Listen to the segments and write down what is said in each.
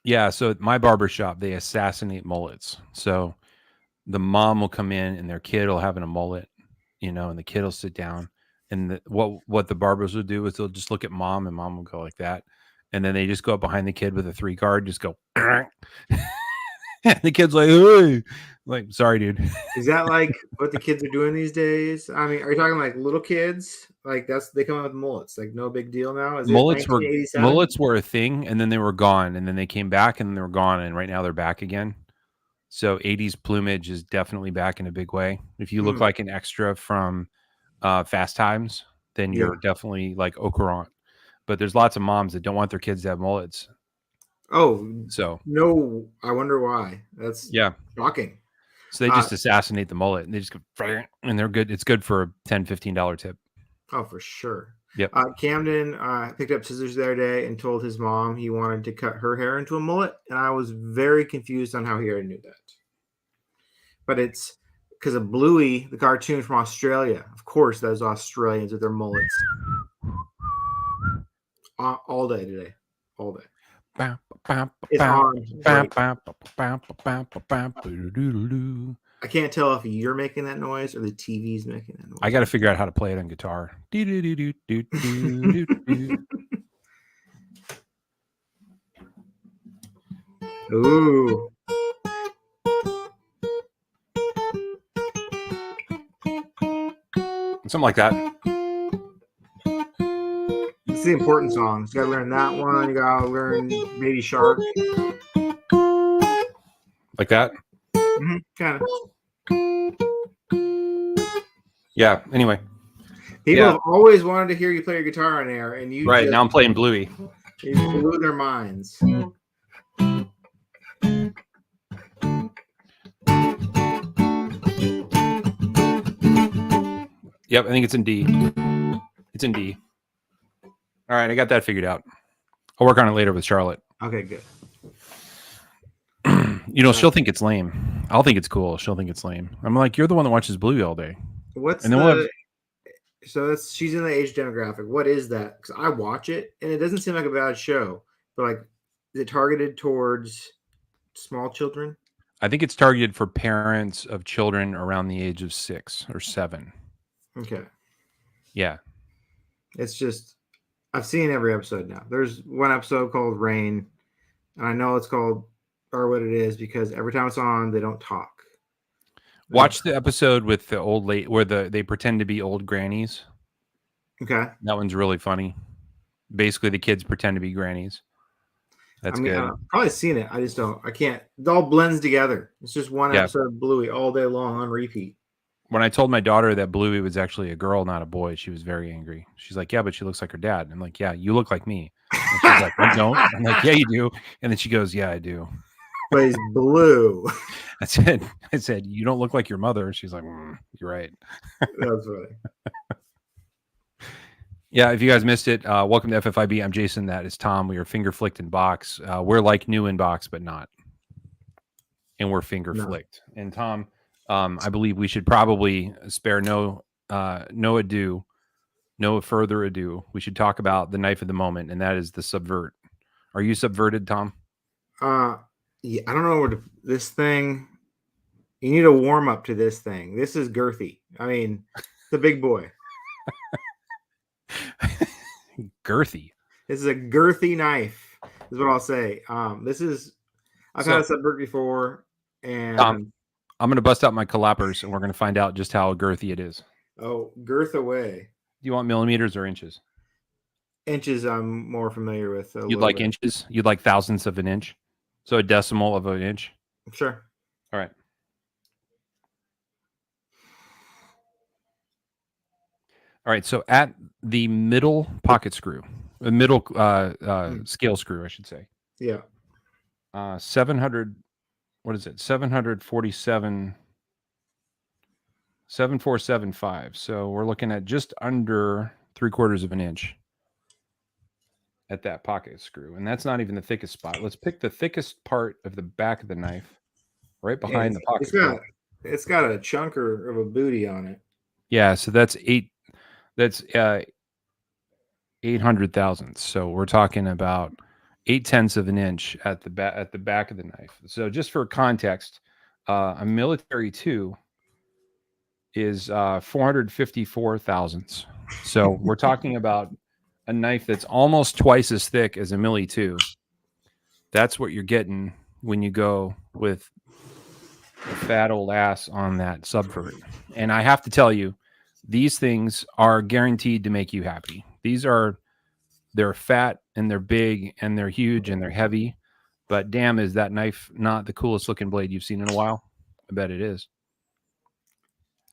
Yeah, so at my barber shop, they assassinate mullets. So the mom will come in and their kid will have a mullet, and the kid will sit down. And what the barbers will do is they'll just look at mom and mom will go like that. And then they just go up behind the kid with a 3 card, just go. And the kid's like, hey. Like, sorry, dude. Is that like what the kids are doing these days? I mean, are you talking like little kids? Like they come out with mullets, like no big deal now. Is it mullets were 1987? mullets were a thing, and then they were gone, and then they came back, and they were gone, and right now they're back again. So 80s plumage is definitely back in a big way. If you look like an extra from Fast Times, then Yeah. you're definitely like au courant. But there's lots of moms that don't want their kids to have mullets. Oh, So no, I wonder why. That's shocking. So they just assassinate the mullet, and they just go, and they're good. It's good for a $10, $15 tip. Oh, for sure. Yep. Camden picked up scissors the other day and told his mom he wanted to cut her hair into a mullet, and I was very confused on how he already knew that. But it's because of Bluey, the cartoon from Australia. Of course, those Australians with their mullets. All day today. All day. It's on. I can't tell if you're making that noise or the TV's making that noise. I got to figure out how to play it on guitar. Ooh. Something like that. It's the important songs. You gotta learn that one. You gotta learn Baby Shark. Like that? Mm-hmm, kind of. Yeah, anyway. People have always wanted to hear you play your guitar on air, and you now I'm playing Bluey. You blew their minds. Yep, I think it's in D. It's in D. All right, I got that figured out. I'll work on it later with Charlotte. Okay, good. She'll think it's lame. I'll think it's cool. She'll think it's lame. I'm like, you're the one that watches Bluey all day. So she's in the age demographic. What is that? Because I watch it, and it doesn't seem like a bad show. But like, is it targeted towards small children? I think it's targeted for parents of children around the age of 6 or 7. Okay. Yeah. It's just, I've seen every episode now. There's one episode called Rain, and I know it's called, or what it is, because every time it's on, they don't talk. Watch the episode with the old lady where they pretend to be old grannies. Okay. That one's really funny. Basically, the kids pretend to be grannies. That's good. I've probably seen it. I just don't. I can't. It all blends together. It's just one episode of Bluey all day long on repeat. When I told my daughter that Bluey was actually a girl, not a boy, she was very angry. She's like, yeah, but she looks like her dad. I'm like, yeah, you look like me. And she's like, I don't. I'm like, yeah, you do. And then she goes, yeah, I do. But he's blue. I said, you don't look like your mother. She's like, you're right. That's funny. Yeah, if you guys missed it, welcome to FFIB. I'm Jason. That is Tom. We are finger flicked in box. We're like new in box, but not. And we're finger flicked. And Tom, I believe we should probably spare no further ado. We should talk about the knife of the moment, and that is the subvert. Are you subverted, Tom? Yeah, I don't know where this thing. You need a warm up to this thing. This is girthy. I mean, the big boy. Girthy. This is a girthy knife, is what I'll say. I've had a subvert before, and I'm going to bust out my calappers, and we're going to find out just how girthy it is. Oh, girth away. Do you want millimeters or inches? Inches, I'm more familiar with. You'd like inches? You'd like thousandths of an inch? So a decimal of an inch? Sure. All right. All right, so at the middle pocket screw, the middle scale screw, I should say. Yeah. 700, what is it? 747.5. So we're looking at just under 3/4 of an inch at that pocket screw. And that's not even the thickest spot. Let's pick the thickest part of the back of the knife right behind the pocket screw. It's got a chunker of a booty on it. Yeah, so that's 800 thousandths. So we're talking about 0.8 of an inch at the back of the knife. So just for context, a military 2 is 454 thousandths. So we're talking about a knife that's almost twice as thick as a Millie 2. That's what you're getting when you go with a fat old ass on that subvert. And I have to tell you, these things are guaranteed to make you happy. They're fat and they're big and they're huge and they're heavy. But damn, is that knife not the coolest looking blade you've seen in a while? I bet it is.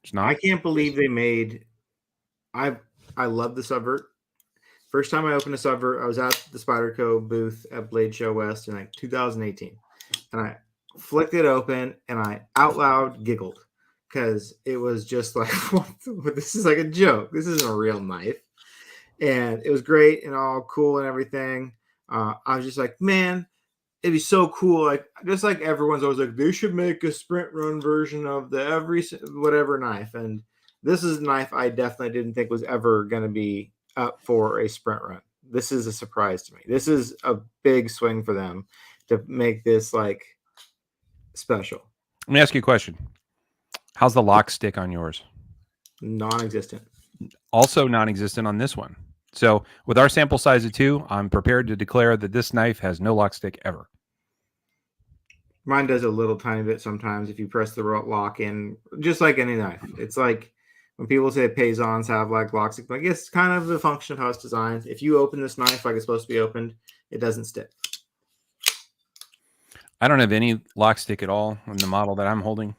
It's not. I can't believe they made. I love the subvert. First time I opened a subvert, I was at the Spyderco booth at Blade Show West in like 2018, and I flicked it open and I out loud giggled because it was just like, this is like a joke. This isn't a real knife, and it was great and all cool and everything. I was just like, man, it'd be so cool. Like just like everyone's always like, they should make a sprint run version of the every whatever knife, and this is a knife I definitely didn't think was ever going to be up for a sprint run. This is a surprise to me. This is a big swing for them to make this like special. Let me ask you a question. How's the lock stick on yours? Non-existent. Also non-existent on this one. So with our sample size of 2, I'm prepared to declare that this knife has no lock stick ever. Mine does a little tiny bit sometimes if you press the lock in, just like any knife. It's like when people say Paisans have like lock stick, like it's kind of the function of how it's designed. If you open this knife like it's supposed to be opened, it doesn't stick. I don't have any lock stick at all in the model that I'm holding.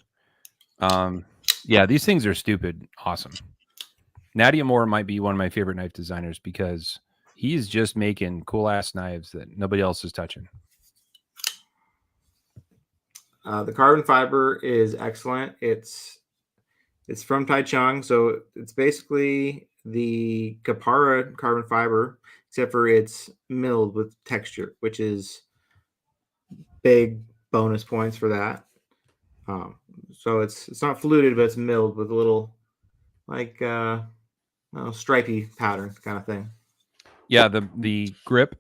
Yeah, these things are stupid awesome. Nadia Moore might be one of my favorite knife designers because he's just making cool ass knives that nobody else is touching. The carbon fiber is excellent. It's from Taichung, so it's basically the Capara carbon fiber, except for it's milled with texture, which is big bonus points for that. So it's not fluted, but it's milled with a little like stripy pattern kind of thing. Yeah, the grip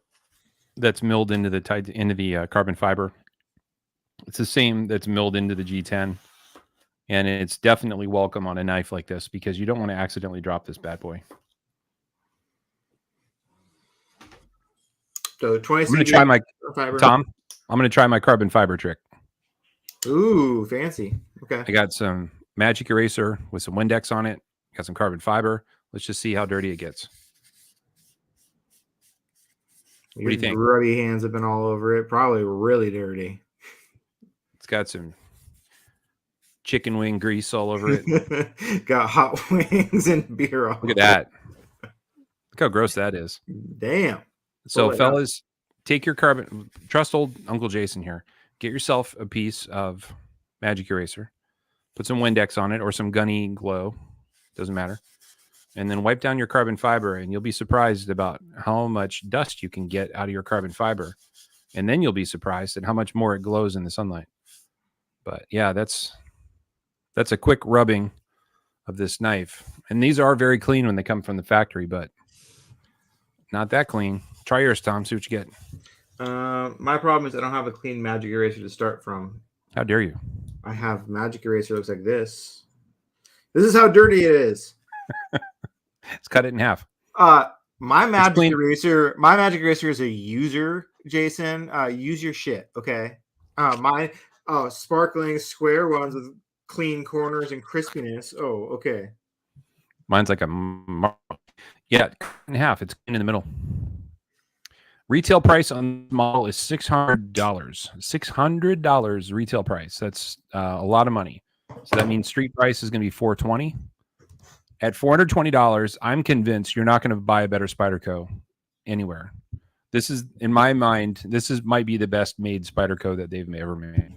that's milled into the carbon fiber, it's the same that's milled into the G10. And it's definitely welcome on a knife like this because you don't want to accidentally drop this bad boy. So 20 I'm going to try my fiber. Tom. I'm going to try my carbon fiber trick. Ooh, fancy. Okay. I got some magic eraser with some Windex on it. Got some carbon fiber. Let's just see how dirty it gets. What do you think? Grubby hands have been all over it. Probably really dirty. It's got some chicken wing grease all over it. Got hot wings and beer all. Look at that. Look how gross that is. Damn. So fellas, take your carbon, trust old Uncle Jason here. Get yourself a piece of magic eraser, put some Windex on it or some gunny glow, doesn't matter. And then wipe down your carbon fiber and you'll be surprised about how much dust you can get out of your carbon fiber. And then you'll be surprised at how much more it glows in the sunlight. But yeah, that's a quick rubbing of this knife. And these are very clean when they come from the factory, but not that clean. Try yours, Tom. See what you get. My problem is I don't have a clean magic eraser to start from. How dare you? I have magic eraser looks like this. This is how dirty it is. Let's cut it in half. My magic eraser is a user, Jason. Use your shit, okay? My sparkling square ones with clean corners and crispiness. Oh, okay. Mine's like cut in half. It's in the middle. Retail price on the model is $600. $600 retail price. That's a lot of money. So that means street price is going to be $420. At $420, I'm convinced you're not going to buy a better Spyderco anywhere. This is, in my mind, might be the best made Spyderco that they've ever made.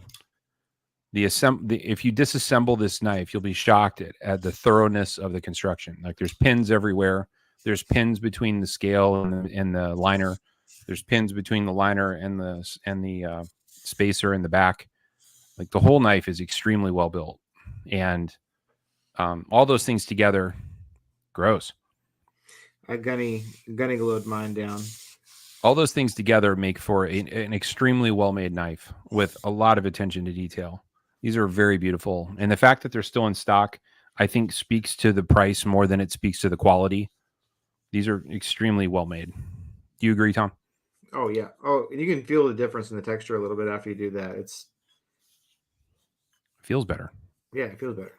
If you disassemble this knife, you'll be shocked at the thoroughness of the construction. Like there's pins everywhere. There's pins between the scale and the liner. There's pins between the liner and the spacer in the back. Like the whole knife is extremely well built, and all those things together, gross. I gunny glowed mine down. All those things together make for an extremely well-made knife with a lot of attention to detail. These are very beautiful. And the fact that they're still in stock, I think speaks to the price more than it speaks to the quality. These are extremely well-made. Do you agree, Tom? Oh yeah. Oh, and you can feel the difference in the texture a little bit after you do that. Feels better. Yeah, it feels better.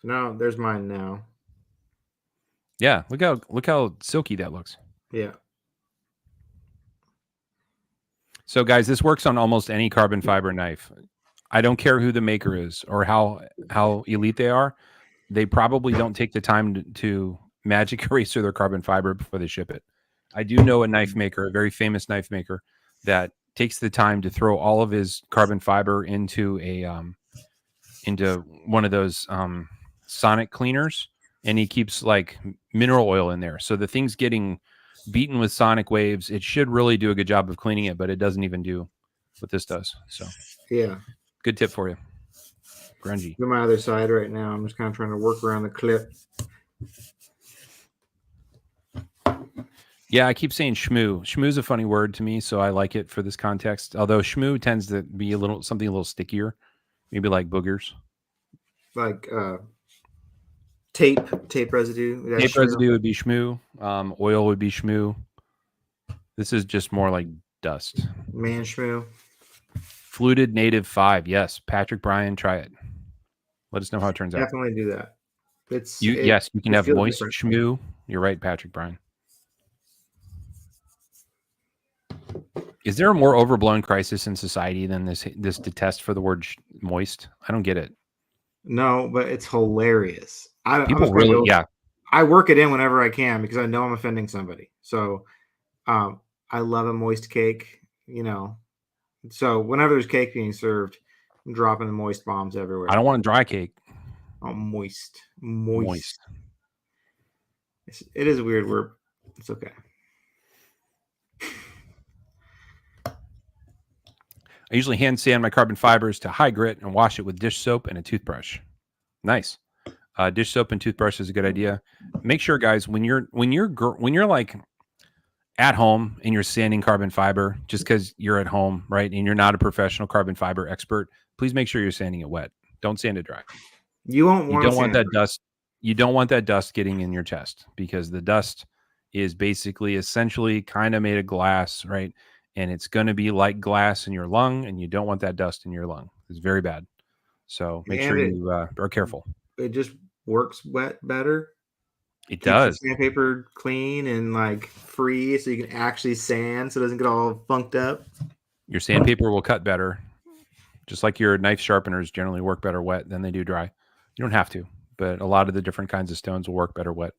So now there's mine now. Yeah, look how silky that looks. Yeah. So guys, this works on almost any carbon fiber knife. I don't care who the maker is or how elite they are. They probably don't take the time to magic erase their carbon fiber before they ship it. I do know a knife maker, a very famous knife maker, that takes the time to throw all of his carbon fiber into into one of those sonic cleaners, and he keeps like mineral oil in there. So the thing's getting beaten with sonic waves. It should really do a good job of cleaning it, but it doesn't even do what this does. So yeah, good tip for you. Grungy. do my other side right now. I'm just kind of trying to work around the clip. Yeah, I keep saying shmoo. Shmoo's a funny word to me, so I like it for this context. Although shmoo tends to be something a little stickier, maybe like boogers. Like tape residue. Tape residue would be shmoo. Oil would be shmoo. This is just more like dust. Man shmoo. Fluted Native 5. Yes, Patrick Bryan, try it. Let us know how it turns out. Definitely do that. Yes, you can have moist shmoo. You're right, Patrick Bryan. Is there a more overblown crisis in society than this detest for the word moist? I don't get it. No, but it's hilarious. People really, yeah. I work it in whenever I can because I know I'm offending somebody. So I love a moist cake, you know. So whenever there's cake being served, I'm dropping the moist bombs everywhere. I don't want a dry cake. Oh, moist. It is a weird word. It's okay. I usually hand sand my carbon fibers to high grit and wash it with dish soap and a toothbrush. Nice. Dish soap and toothbrush is a good idea. Make sure, guys, when you're like at home and you're sanding carbon fiber, just because you're at home, right, and you're not a professional carbon fiber expert, please make sure you're sanding it wet. Don't sand it dry. You don't want that dust. You don't want that dust getting in your chest, because the dust is basically essentially kind of made of glass, right? And it's going to be like glass in your lung, and you don't want that dust in your lung. It's very bad. So make sure you are careful. It just works wet better. It does. The sandpaper clean and like free, so you can actually sand, so it doesn't get all funked up. Your sandpaper will cut better, just like your knife sharpeners generally work better wet than they do dry. You don't have to, but a lot of the different kinds of stones will work better wet.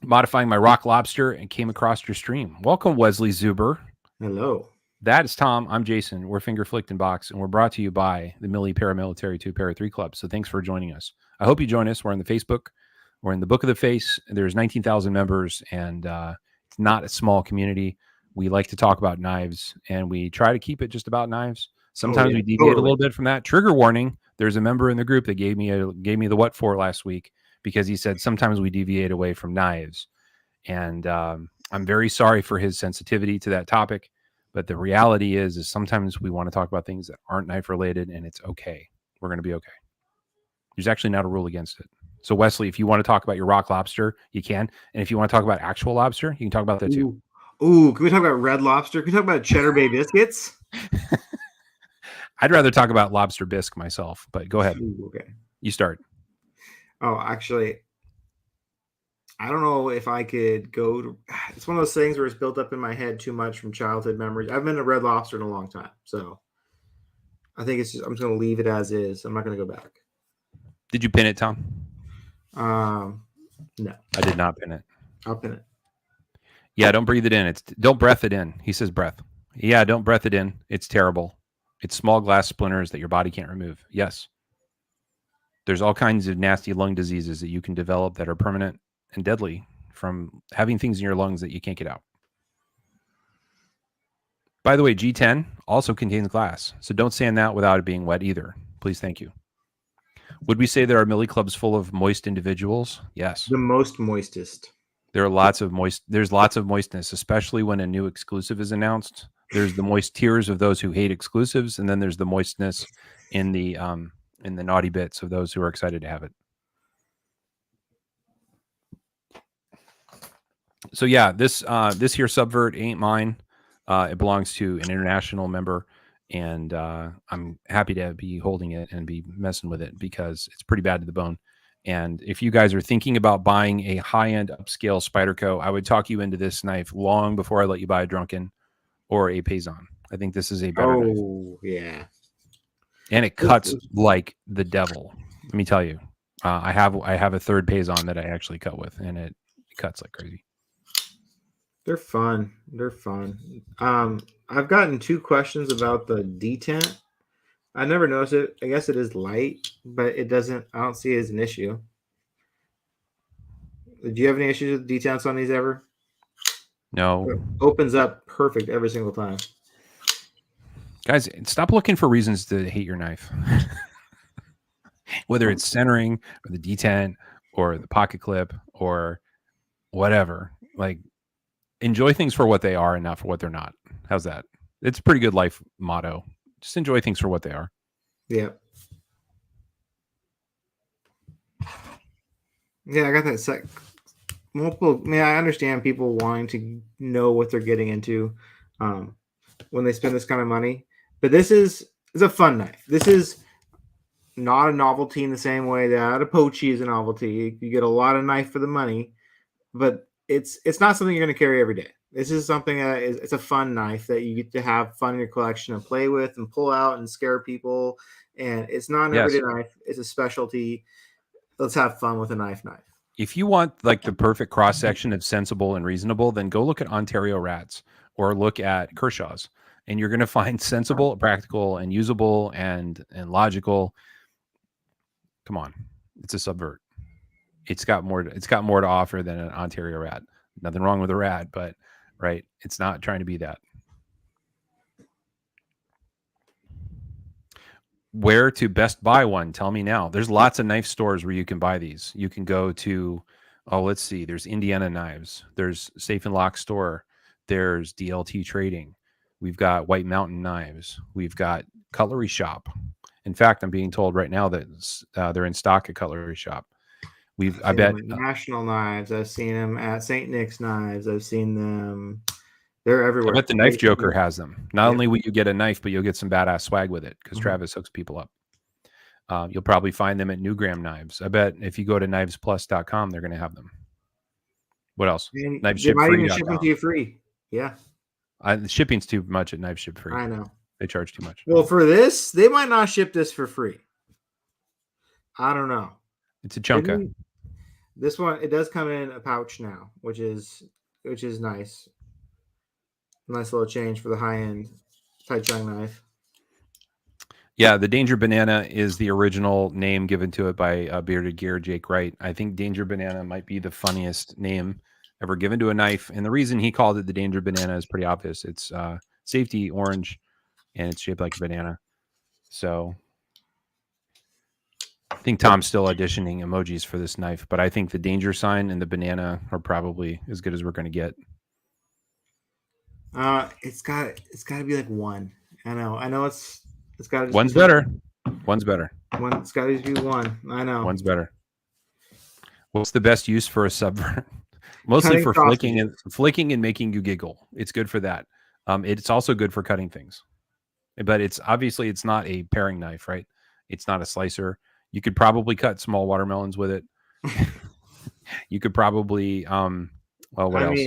Modifying my rock lobster and came across your stream. Welcome, Wesley Zuber. Hello. That is Tom. I'm Jason. We're Finger Flicked and Box, and we're brought to you by the Millie Paramilitary 2 Para 3 Club. So thanks for joining us. I hope you join us. We're in the Facebook. We're in the Book of the Face. There's 19,000 members, and it's not a small community. We like to talk about knives, and we try to keep it just about knives. Sometimes we deviate a little bit from that. Trigger warning. There's a member in the group that gave me the what for last week, because he said sometimes we deviate away from knives. And I'm very sorry for his sensitivity to that topic. But the reality is sometimes we want to talk about things that aren't knife related, and it's okay. We're going to be okay. There's actually not a rule against it. So Wesley, if you want to talk about your rock lobster, you can. And if you want to talk about actual lobster, you can talk about that too. Ooh, can we talk about red lobster? Can we talk about Cheddar Bay biscuits? I'd rather talk about lobster bisque myself, but go ahead. Ooh, okay. You start. Oh, actually, I don't know if I could go to. It's one of those things where it's built up in my head too much from childhood memories. I've been to Red Lobster in a long time, so I think I'm just going to leave it as is. I'm not going to go back. Did you pin it, Tom? No, I did not pin it. I'll pin it. Yeah, don't breathe it in. Don't breath it in. He says breath. Yeah, don't breath it in. It's terrible. It's small glass splinters that your body can't remove. Yes. There's all kinds of nasty lung diseases that you can develop that are permanent and deadly from having things in your lungs that you can't get out. By the way, G10 also contains glass, so don't sand that without it being wet either. Please, thank you. Would we say there are Millie clubs full of moist individuals? Yes. The most moistest. There's lots of moistness, especially when a new exclusive is announced. There's the moist tears of those who hate exclusives, and then there's the moistness in the naughty bits of those who are excited to have it. So yeah, this here subvert ain't mine. It belongs to an international member, and I'm happy to be holding it and be messing with it because it's pretty bad to the bone. And if you guys are thinking about buying a high-end upscale Spyderco, I would talk you into this knife long before I let you buy a Drunken or a Payson. I think this is a better knife. Oh, yeah. And it cuts like the devil. Let me tell you. I have a third Payson that I actually cut with, and it cuts like crazy. They're fun. They're fun. I've gotten 2 questions about the detent. I never noticed it. I guess it is light, but it doesn't. I don't see it as an issue. Do you have any issues with detents on these ever? No. It opens up perfect every single time. Guys, stop looking for reasons to hate your knife. Whether it's centering or the detent or the pocket clip or whatever. Like, enjoy things for what they are and not for what they're not. How's that? It's a pretty good life motto. Just enjoy things for what they are. Yeah. Yeah, I got that multiple. I mean, I understand people wanting to know what they're getting into when they spend this kind of money, but this is a fun knife. This is not a novelty in the same way that a poachy is a novelty. You get a lot of knife for the money, but it's not something you're going to carry every day. This is something that it's a fun knife that you get to have fun in your collection and play with and pull out and scare people. And it's not an everyday knife. It's a specialty. Let's have fun with a knife. If you want like the perfect cross section of sensible and reasonable, then go look at Ontario Rats or look at Kershaw's, and you're going to find sensible, practical, and usable and logical. Come on, it's a subvert. It's got more to offer than an Ontario Rat. Nothing wrong with a Rat, but right, it's not trying to be that. Where to best buy one? Tell me now. There's lots of knife stores where you can buy these. You can go to, let's see. There's Indiana Knives. There's Safe and Lock Store. There's DLT Trading. We've got White Mountain Knives. We've got Cutlery Shop. In fact, I'm being told right now that they're in stock at Cutlery Shop. I bet National Knives. I've seen them at St. Nick's Knives. I've seen them. They're everywhere. I bet the Knife Joker has them. Not only will you get a knife, but you'll get some badass swag with it because Travis hooks people up. You'll probably find them at Newgram Knives. I bet if you go to knivesplus.com, they're going to have them. What else? They might even ship them to you free. Yeah. The shipping's too much at Knife Ship Free. I know. They charge too much. Well, for this, they might not ship this for free. I don't know. It's a chunka. This one, it does come in a pouch now, which is nice. Nice little change for the high-end Taichung knife. Yeah, the Danger Banana is the original name given to it by Bearded Gear Jake Wright. I think Danger Banana might be the funniest name ever given to a knife. And the reason he called it the Danger Banana is pretty obvious. It's safety orange, and it's shaped like a banana. So I think Tom's still auditioning emojis for this knife, but I think the danger sign and the banana are probably as good as we're going to get. It's got to be like 1. I know it's got to. One's better. One's better. It's got to be 1. I know. One's better. What's the best use for a subvert? Mostly for flicking and making you giggle. It's good for that. It's also good for cutting things, but it's not a paring knife, right? It's not a slicer. You could probably cut small watermelons with it. You could probably, what else?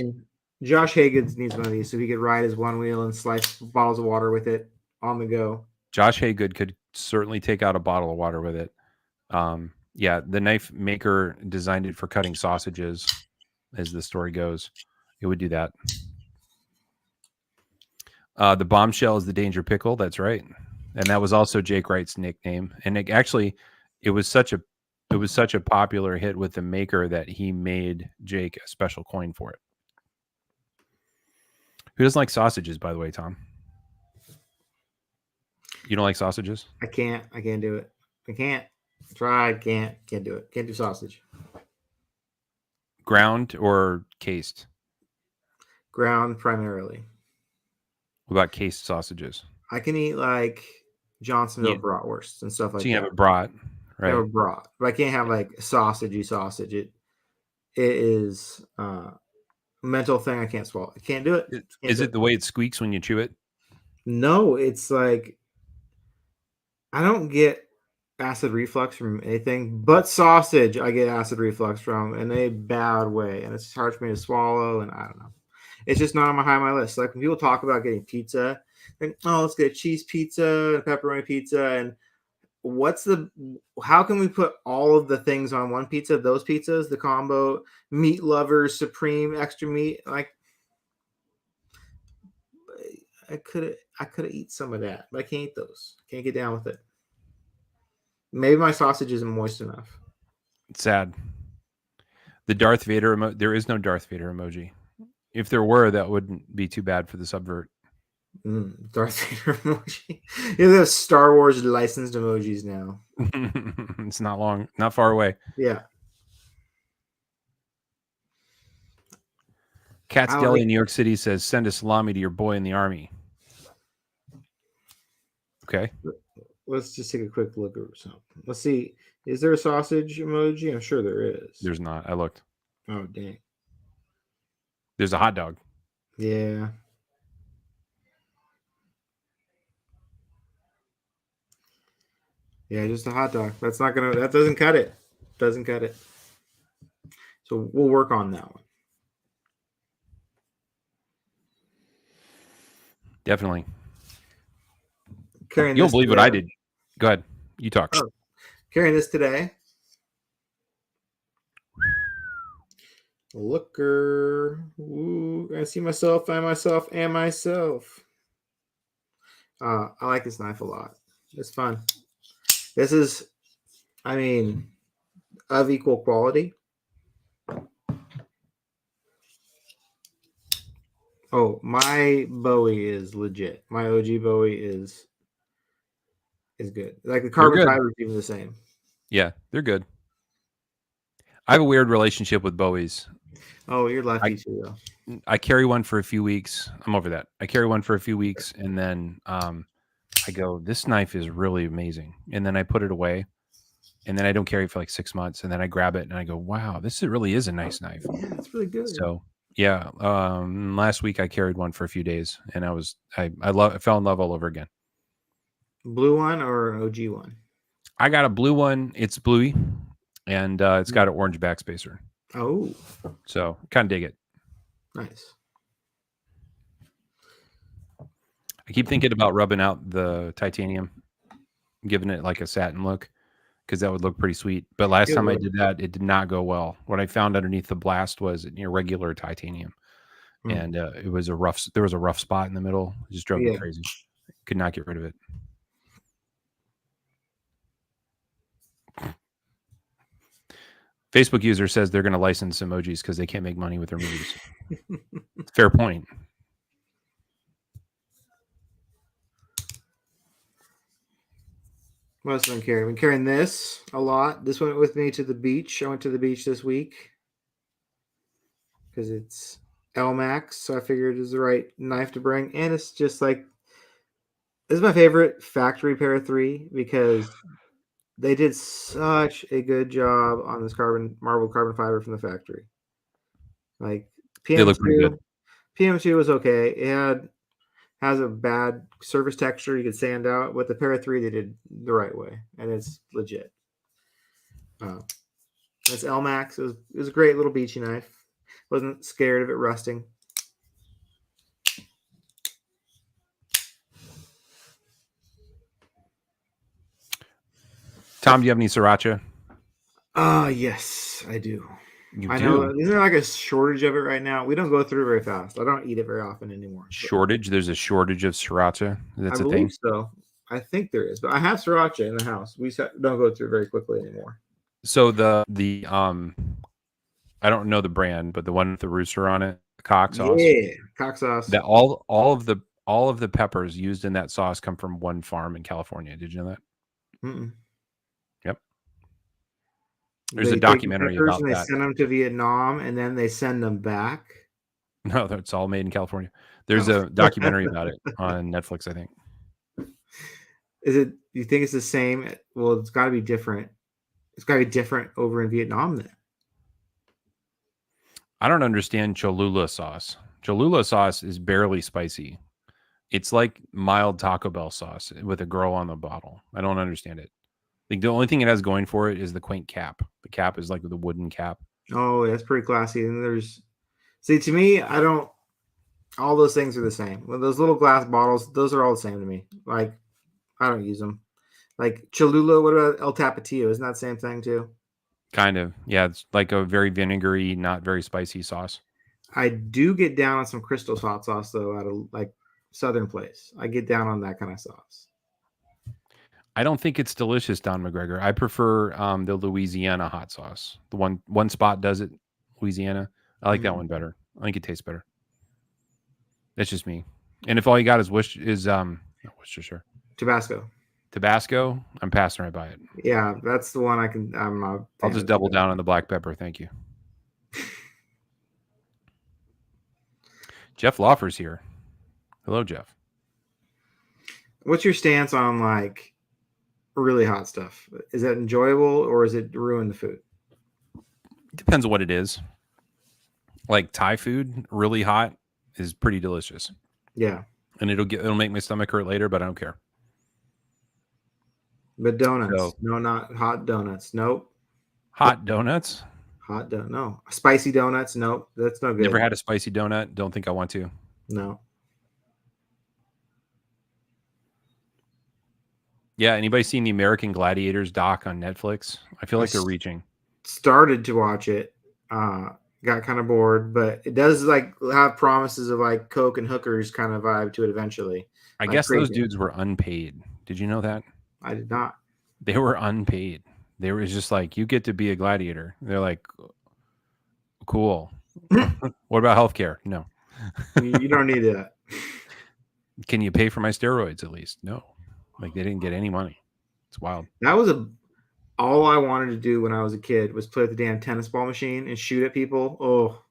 Josh Hagens needs one of these so he could ride his one wheel and slice bottles of water with it on the go. Josh Haygood could certainly take out a bottle of water with it. Yeah, the knife maker designed it for cutting sausages, as the story goes. It would do that. The Bombshell is the Danger Pickle. That's right. And that was also Jake Wright's nickname. And it was such a popular hit with the maker that he made Jake a special coin for it. Who doesn't like sausages, by the way, Tom? You don't like sausages? I can't do it. I can't. Try. Can't do it. Can't do sausage. Ground or cased? Ground primarily. What about cased sausages? I can eat like Johnsonville Yeah. bratwursts and stuff So like you that. have it brought, I have a right? brat, but I can't have like sausagey sausage. It is a mental thing. I can't swallow. I can't do it. Can't Is do it it. the way it squeaks when you chew it? No, it's like I don't get acid reflux from anything but sausage. I get acid reflux from in a bad way, and it's hard for me to swallow. And I don't know. It's just not on my list. Like when people talk about getting pizza, and oh, let's get a cheese pizza and pepperoni pizza, and how can we put all of the things on one pizza? Those pizzas, the combo, meat lovers, supreme, extra meat. Like I could eat some of that, but I can't eat those. Can't get down with it. Maybe my sausage isn't moist enough. It's sad. The Darth Vader there is no Darth Vader emoji. If there were, that wouldn't be too bad for the subvert. Darth Vader emoji. Yeah, there's Star Wars licensed emojis now. It's not far away. Yeah. Cat's Deli in New York City says, send a salami to your boy in the army. Okay. Let's just take a quick look at something. Let's see. Is there a sausage emoji? I'm sure there is. There's not. I looked. Oh, dang. There's a hot dog. Yeah. Yeah, just a hot dog. That doesn't cut it. Doesn't cut it. So we'll work on that one. Definitely. You don't believe what I did. Go ahead. You talk. Oh, carrying this today. Looker. Ooh, I see myself, find myself, and myself. I like this knife a lot. It's fun. This is, I mean, of equal quality. Oh, my Bowie is legit. My OG Bowie is good. Like the carbon fiber is even the same. Yeah, they're good. I have a weird relationship with Bowies. Oh, you're lucky too, though. I carry one for a few weeks. I'm over that. I carry one for a few weeks, and then I go, this knife is really amazing. And then I put it away, and then I don't carry it for like 6 months, and then I grab it and I go, wow, this really is a nice knife. Yeah, it's really good. So yeah, last week I carried one for a few days, and I fell in love all over again. Blue one or an OG one? I got a blue one. It's bluey, and it's got an orange backspacer. Oh, so kind of dig it. Nice. I keep thinking about rubbing out the titanium, giving it like a satin look, because that would look pretty sweet. But last time I did that, it did not go well. What I found underneath the blast was irregular titanium, and there was a rough spot in the middle. It just drove me crazy. Could not get rid of it. Facebook user says they're going to license emojis because they can't make money with their movies. Fair point. What else have I been carrying? I've been carrying this a lot. This went with me to the beach. I went to the beach this week because it's LMAX, so I figured it was the right knife to bring. And it's just like, this is my favorite factory Para 3 because they did such a good job on this marble carbon fiber from the factory. Like they look pretty good. PM2 was okay. It has a bad surface texture you could sand out, but the Para 3 they did the right way, and it's legit. It's LMAX. It was a great little beachy knife. Wasn't scared of it rusting. Tom, do you have any sriracha? Yes, I do. I know. Isn't there like a shortage of it right now? We don't go through it very fast. I don't eat it very often anymore. Shortage? There's a shortage of sriracha? That's a thing? I believe so. I think there is, but I have sriracha in the house. We don't go through it very quickly anymore. So the I don't know the brand, but the one with the rooster on it, cock sauce. Yeah, cock sauce. That all of the peppers used in that sauce come from one farm in California. Did you know that? Mm-mm. Yep. There's a They take documentary Americans about and they that. send them to Vietnam, and then they send them back. No, that's all made in California. There's Oh. a documentary about it on Netflix, I think. Is it? You think it's the same? Well, it's got to be different. It's got to be different over in Vietnam then. I don't understand Cholula sauce. Cholula sauce is barely spicy. It's like mild Taco Bell sauce with a girl on the bottle. I don't understand it. Like the only thing it has going for it is the quaint cap. The cap is like the wooden cap. Oh, that's pretty classy. And there's, see, to me, I don't. All those things are the same. Well, those little glass bottles, those are all the same to me. Like, I don't use them. Like Cholula, what about El Tapatio? Isn't that the same thing too? Kind of. Yeah, it's like a very vinegary, not very spicy sauce. I do get down on some Crystal hot sauce though, at a like Southern place. I get down on that kind of sauce. I don't think it's delicious, Don McGregor. I prefer the Louisiana hot sauce. The one spot does it, Louisiana. I like that one better. I think it tastes better. That's just me. And if all you got is Worcestershire, Tabasco, I'm passing right by it. Yeah, that's the one I can. I'm not. I'll just double down on the black pepper. Thank you. Jeff Lawfer's here. Hello, Jeff. What's your stance on like really hot stuff? Is that enjoyable or is it ruin the food? Depends on what it is. Like Thai food, really hot is pretty delicious. Yeah, and it'll make my stomach hurt later, but I don't care. But donuts, no, not hot donuts. Nope. Hot donuts? Hot donut, no. Spicy donuts, nope. That's no good. Never had a spicy donut. Don't think I want to. No. Yeah, anybody seen the American Gladiators doc on Netflix? I feel like they're reaching. Started to watch it, got kind of bored, but it does like have promises of like Coke and hookers kind of vibe to it eventually. I like guess those dudes were unpaid. Did you know that? I did not. They were unpaid. They were just like, you get to be a gladiator. They're like, cool. What about healthcare? No. You don't need that. Can you pay for my steroids at least? No. Like they didn't get any money. It's wild. That was all I wanted to do when I was a kid was play with the damn tennis ball machine and shoot at people. Oh,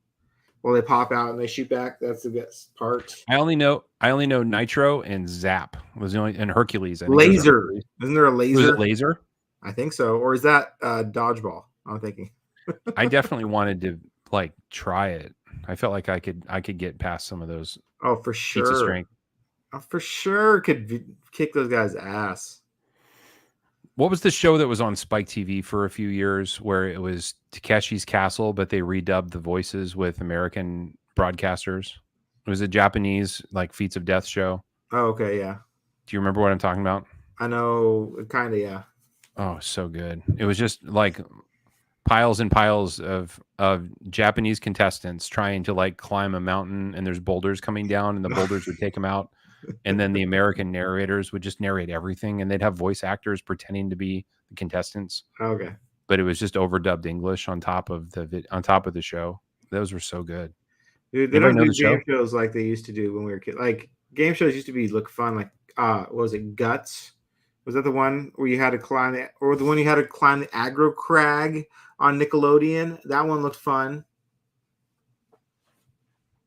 well, they pop out and they shoot back. That's the best part. I only know Nitro and Zap was the only, and Hercules. I think laser. Isn't there a laser? Was it laser? I think so. Or is that dodgeball? I'm thinking. I definitely wanted to like try it. I felt like I could get past some of those. Oh, for sure. I for sure could kick those guys' ass. What was the show that was on Spike TV for a few years where it was Takeshi's Castle, but they redubbed the voices with American broadcasters? It was a Japanese like Feats of Death show. Oh, okay, yeah. Do you remember what I'm talking about? I know, kind of, yeah. Oh, so good. It was just like piles and piles of Japanese contestants trying to like climb a mountain, and there's boulders coming down, and the boulders would take them out. And then the American narrators would just narrate everything, and they'd have voice actors pretending to be the contestants. Okay. But it was just overdubbed English on top of the show. Those were so good. Dude, they don't do game shows like they used to do when we were kids. Like game shows used to look fun. Like what was it, Guts? Was that the one where you had to climb the aggro crag on Nickelodeon? That one looked fun.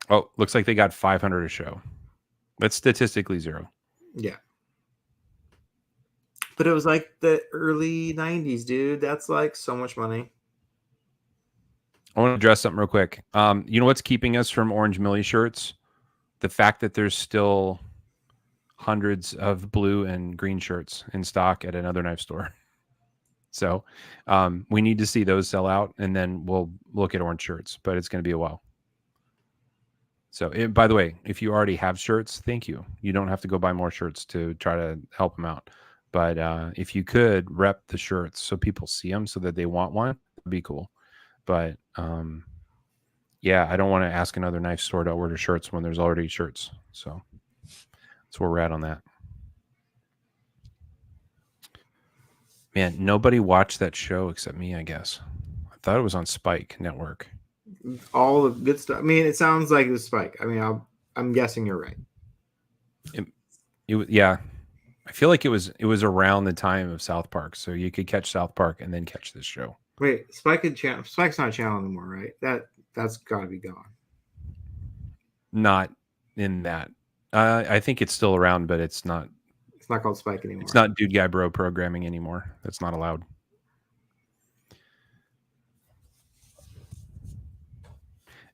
Oh, looks like they got 500 a show. That's statistically zero. Yeah. But it was like the early 90s, dude. That's like so much money. I want to address something real quick. You know what's keeping us from Orange Millie shirts? The fact that there's still hundreds of blue and green shirts in stock at another knife store. So we need to see those sell out, and then we'll look at orange shirts, but it's going to be a while. So, by the way, if you already have shirts, thank you. You don't have to go buy more shirts to try to help them out. But if you could rep the shirts so people see them so that they want one, that'd be cool. But yeah, I don't want to ask another knife store to order shirts when there's already shirts. So that's where we're at on that. Man, nobody watched that show except me, I guess. I thought it was on Spike Network. All the good stuff. I mean, it sounds like it was Spike. I mean, I'm guessing you're right. Yeah. I feel like it was around the time of South Park, so you could catch South Park and then catch this show. Wait, Spike's not a channel anymore, right? That's got to be gone. Not in that. I think it's still around, but it's not. It's not called Spike anymore. It's not Dude Guy Bro programming anymore. That's not allowed.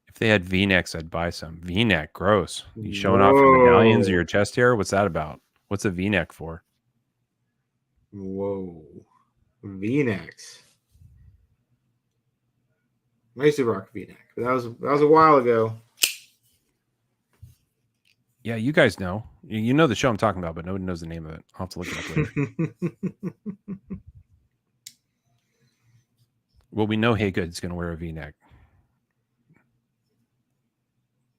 If they had V-necks, I'd buy some. V-neck, gross. You showing off your medallions or your chest hair? What's that about? What's a V-neck for? Whoa, V-necks. I used to rock V-neck, but that was a while ago. Yeah, you guys know. You know the show I'm talking about, but nobody knows the name of it. I'll have to look it up later. Well, we know Haygood's going to wear a V-neck.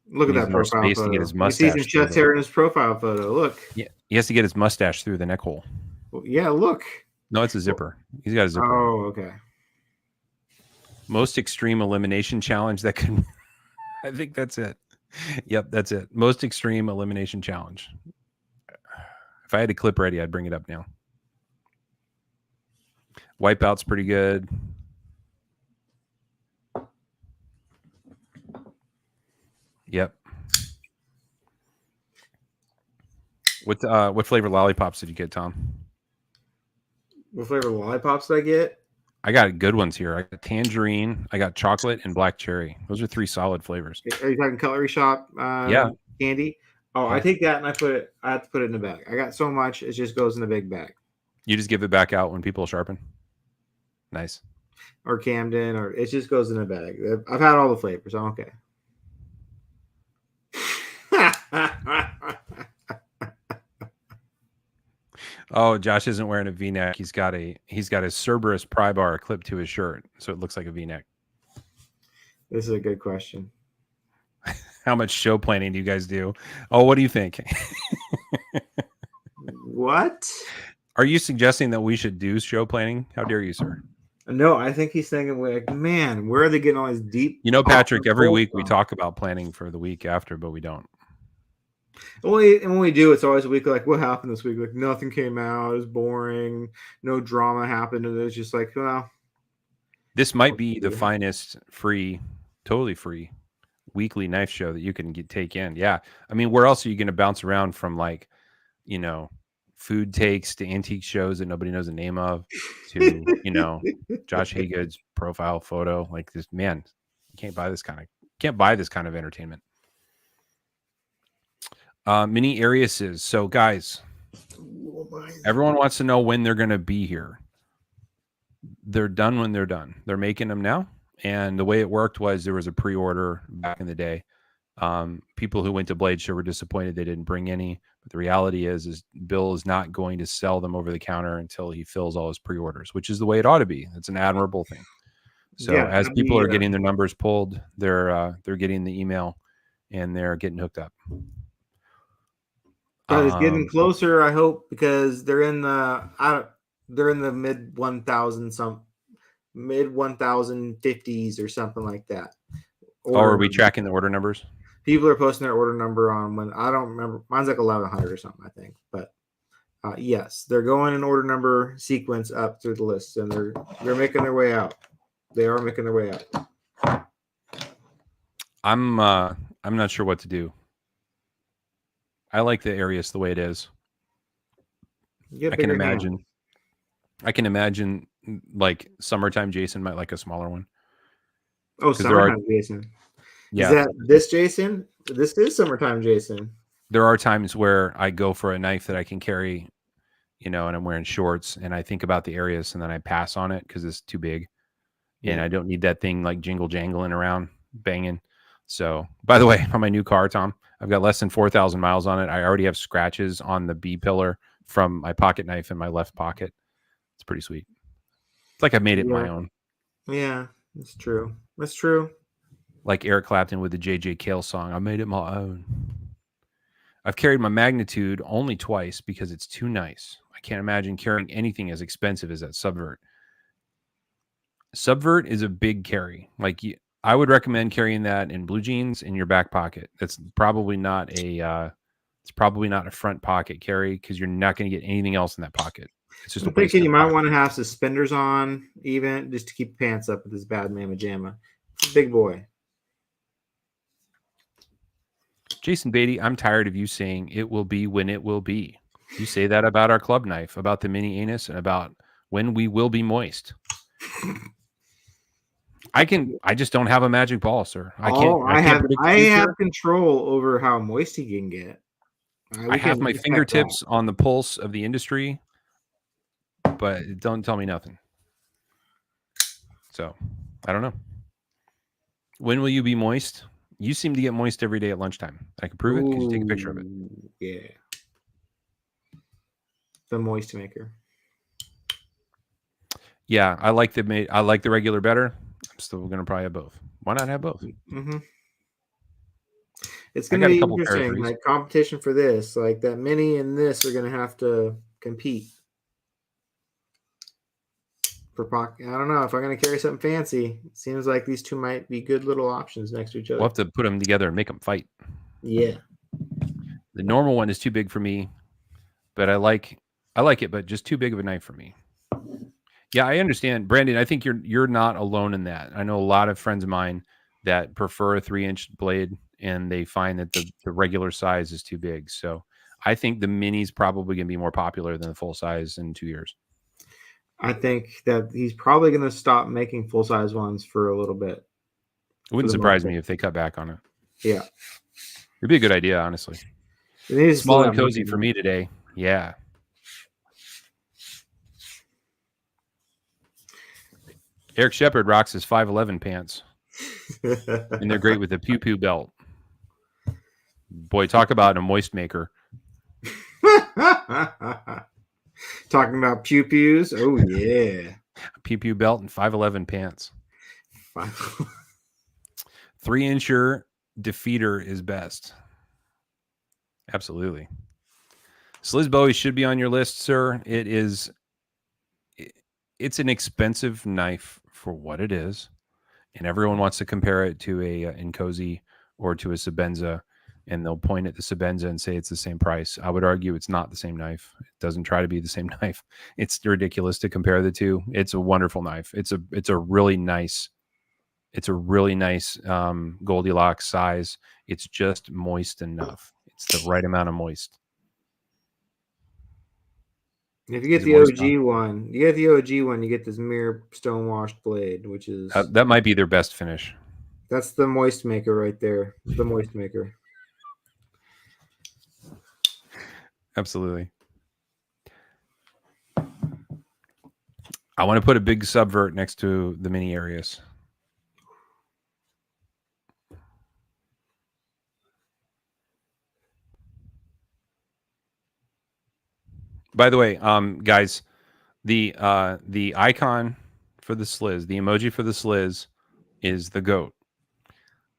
Look at that profile space photo. to get his You mustache see some chest hair in his profile photo. Look. Yeah, he has to get his mustache through the neck hole. Well, yeah, look. No, it's a zipper. He's got a zipper. Oh, okay. Most extreme elimination challenge that can. I think that's it. Yep, that's it. Most extreme elimination challenge. If I had a clip ready, I'd bring it up now. Wipeout's pretty good. Yep. What flavor lollipops did you get, Tom? What flavor lollipops did I get? I got good ones here. I got tangerine, I got chocolate, and black cherry. Those are 3 solid flavors. Are you talking cutlery shop? Yeah. Candy. Oh, yeah. I take that and I have to put it in the bag. I got so much, it just goes in the big bag. You just give it back out when people sharpen. Nice. Or Camden, or it just goes in the bag. I've had all the flavors. I'm okay. Oh, Josh isn't wearing a V-neck. He's got a Cerberus pry bar clipped to his shirt, so it looks like a V-neck. This is a good question. How much show planning do you guys do? Oh, what do you think? What? Are you suggesting that we should do show planning? How dare you, sir? No, I think he's thinking like, man, where are they getting all these deep? You know, Patrick, every week we talk about planning for the week after, but we don't. And when we do, it's always a week like, what happened this week? Like, nothing came out. It was boring. No drama happened. And it's just like, well. This might be the finest totally free weekly knife show that you can take in. Yeah. I mean, where else are you going to bounce around from, like, you know, food takes to antique shows that nobody knows the name of to, you know, Josh Haygood's profile photo? Like, this, man, you can't buy this kind of entertainment. Mini Ariuses. So, guys, everyone wants to know when they're going to be here. They're done when they're done. They're making them now. And the way it worked was there was a pre-order back in the day. People who went to Blade Show were disappointed they didn't bring any. But the reality is Bill is not going to sell them over the counter until he fills all his pre-orders, which is the way it ought to be. It's an admirable thing. So yeah, as people are getting their numbers pulled, they're getting the email and they're getting hooked up. But it's getting closer, I hope, because they're in the mid 1050s or something like that. Or are we tracking the order numbers? People are posting their order number on when I don't remember. Mine's like 1100 or something, I think. But yes, they're going in order number sequence up through the list, and they're making their way out. They are making their way out. I'm not sure what to do. I like the Arius the way it is. I can imagine like summertime Jason might like a smaller one. Oh, summertime Jason. Yeah. Is that this Jason? This is summertime Jason. There are times where I go for a knife that I can carry, you know, and I'm wearing shorts and I think about the Arius and then I pass on it because it's too big. Yeah. And I don't need that thing like jingle jangling around, banging. So, by the way, on my new car, Tom, I've got less than 4,000 miles on it. I already have scratches on the B pillar from my pocket knife in my left pocket. It's pretty sweet. It's like I made it my own. Yeah, it's true. That's true. Like Eric Clapton with the J.J. Cale song, I made it my own. I've carried my Magnitude only twice because it's too nice. I can't imagine carrying anything as expensive as that Subvert. Subvert is a big carry. Like, I would recommend carrying that in blue jeans in your back pocket. That's probably not a front pocket carry because you're not going to get anything else in that pocket. It's just a I'm waste thinking of you might time. want to have suspenders on, even just to keep pants up with this bad mamma jamma. Big boy. Jason Beatty, I'm tired of you saying it will be when it will be. You say that about our club knife, about the mini anus, and about when we will be moist. I just don't have a magic ball, sir. I can't predict the I have future. control over how moist he can get. I We have can my affect that. fingertips on the pulse of the industry, but don't tell me nothing. So, I don't know. When will you be moist? You seem to get moist every day at lunchtime. I can prove it because you take a picture of it. Yeah. The moist maker. Yeah, I like the regular better. I'm still going to probably have both. Why not have both? Mm-hmm. It's I going to got a be couple pair of interesting. threes. Like competition for this, like that mini and this are going to have to compete for pocket. I don't know if I'm going to carry something fancy. It seems like these two might be good little options next to each other. We'll have to put them together and make them fight. Yeah. The normal one is too big for me, but I like it, but just too big of a knife for me. Yeah, I understand, Brandon. I think you're not alone in that. I know a lot of friends of mine that prefer a 3-inch blade, and they find that the regular size is too big. So I think the mini's probably going to be more popular than the full size in 2 years. I think that he's probably going to stop making full size ones for a little bit. It wouldn't surprise me if they cut back on it. Yeah. It'd be a good idea, honestly. Small and cozy for me today. Yeah. Eric Shepard rocks his 5'11" pants, and they're great with the pew pew belt. Boy, talk about a moist maker. Talking about pew pews. Oh yeah. Pew pew belt and 5'11" pants. 3-incher defeater is best. Absolutely. Sliz Bowie should be on your list, sir. It's an expensive knife for what it is, and everyone wants to compare it to a Inkosi or to a Sebenza, and they'll point at the Sebenza and say it's the same price. I would argue it's not the same knife. It doesn't try to be the same knife. It's ridiculous to compare the two. It's a wonderful knife. It's a really nice Goldilocks size. It's just moist enough. It's the right amount of moist. If you get the OG one, you get this mirror stone washed blade, which is that might be their best finish. That's the moist maker right there. The moist maker. Absolutely. I want to put a big subvert next to the mini Arius. By the way, guys, the icon for the Sliz, the emoji for the Sliz is the goat.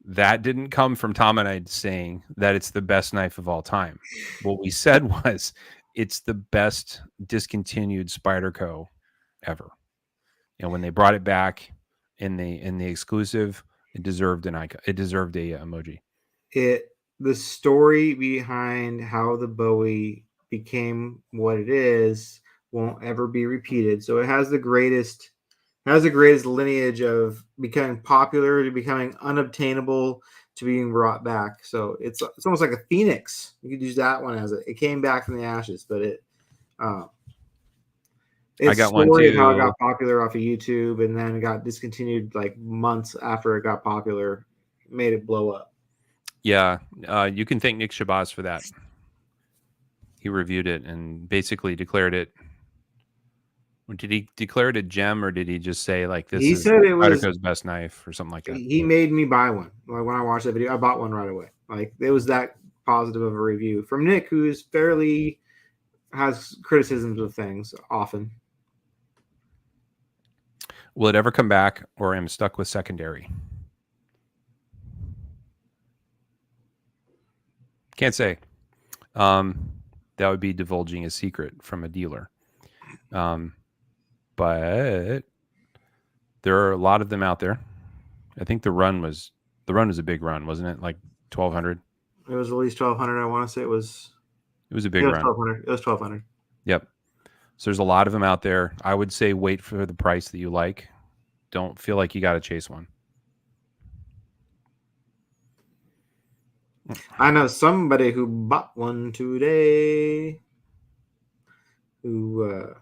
That didn't come from Tom and I saying that it's the best knife of all time. What we said was it's the best discontinued Spyderco ever. And when they brought it back in the exclusive, it deserved an icon. It deserved a emoji. The story behind how the Bowie became what it is won't ever be repeated. So it has the greatest lineage of becoming popular to becoming unobtainable to being brought back. So it's almost like a phoenix. You could use that one as it came back from the ashes, but I got one too. How it got popular off of YouTube and then got discontinued like months after it got popular, made it blow up. Yeah, you can thank Nick Shabazz for that. He reviewed it and basically declared it. Did he declare it a gem, or did he just say like this is Spyderco's best knife or something like that? He made me buy one. Like when I watched that video, I bought one right away. Like it was that positive of a review from Nick, who's fairly has criticisms of things often. Will it ever come back, or am stuck with secondary? Can't say. That would be divulging a secret from a dealer. But there are a lot of them out there. I think the run was a big run, wasn't it? Like 1,200. It was at least 1,200. I want to say it was a big run. 1,200. It was 1,200. Yep. So there's a lot of them out there. I would say wait for the price that you like. Don't feel like you got to chase one. I know somebody who bought one today. Who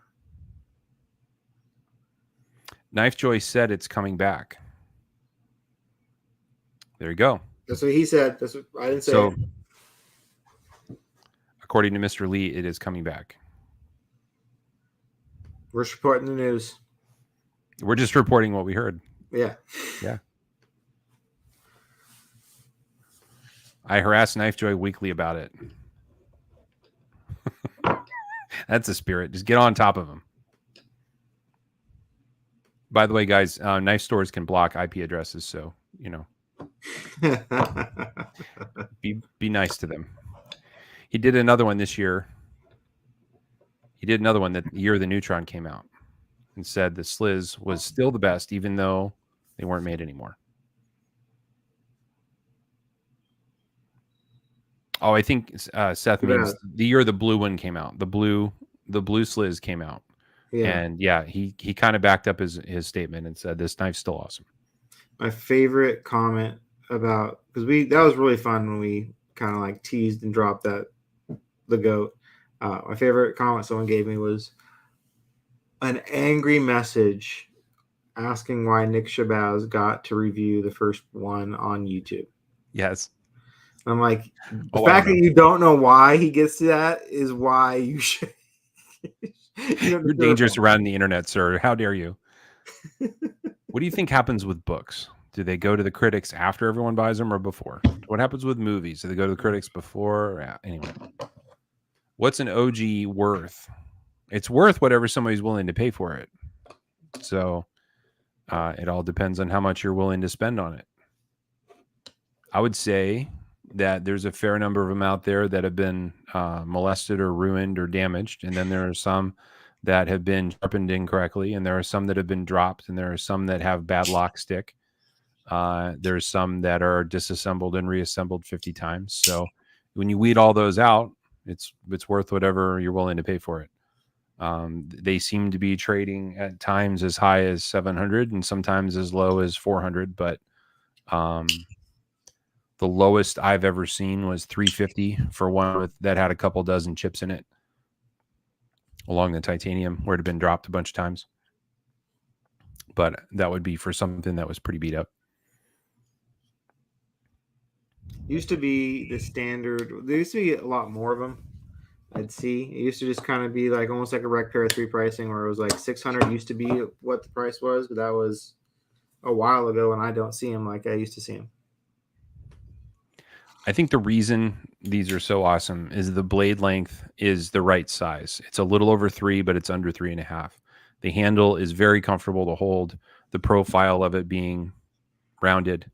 Knife Joy said it's coming back. There you go. That's what he said. That's what I didn't say. So, according to Mr. Lee, it is coming back. We're just reporting the news. We're just reporting what we heard. Yeah. Yeah. I harass Knife Joy weekly about it. That's the spirit. Just get on top of them. By the way, guys, knife stores can block IP addresses, so be nice to them. He did another one this year. He did another one that year the Neutron came out, and said the Sliz was still the best, even though they weren't made anymore. Oh, I think Seth means the year the blue one came out. The blue Sliz came out. Yeah. And yeah, he kind of backed up his statement and said this knife's still awesome. My favorite comment about, because that was really fun when we kind of like teased and dropped the goat. My favorite comment someone gave me was an angry message asking why Nick Shabazz got to review the first one on YouTube. Yes. I'm like, the fact that you don't know why he gets to that is why you should. You're dangerous around the internet, sir. How dare you? What do you think happens with books? Do they go to the critics after everyone buys them or before? What happens with movies? Do they go to the critics before? Anyway, what's an OG worth? It's worth whatever somebody's willing to pay for it. So it all depends on how much you're willing to spend on it. I would say that there's a fair number of them out there that have been molested or ruined or damaged. And then there are some that have been sharpened incorrectly. And there are some that have been dropped. And there are some that have bad lock stick. There's some that are disassembled and reassembled 50 times. So when you weed all those out, it's worth whatever you're willing to pay for it. They seem to be trading at times as high as 700 and sometimes as low as 400. But the lowest I've ever seen was 350 for one that had a couple dozen chips in it along the titanium where it had been dropped a bunch of times. But that would be for something that was pretty beat up. Used to be the standard. There used to be a lot more of them. I'd see. It used to just kind of be like almost like a Rec Pair 3 pricing where it was like 600 used to be what the price was, but that was a while ago and I don't see them like I used to see them. I think the reason these are so awesome is the blade length is the right size. It's a little over 3, but it's under 3.5. The handle is very comfortable to hold. The profile of it being rounded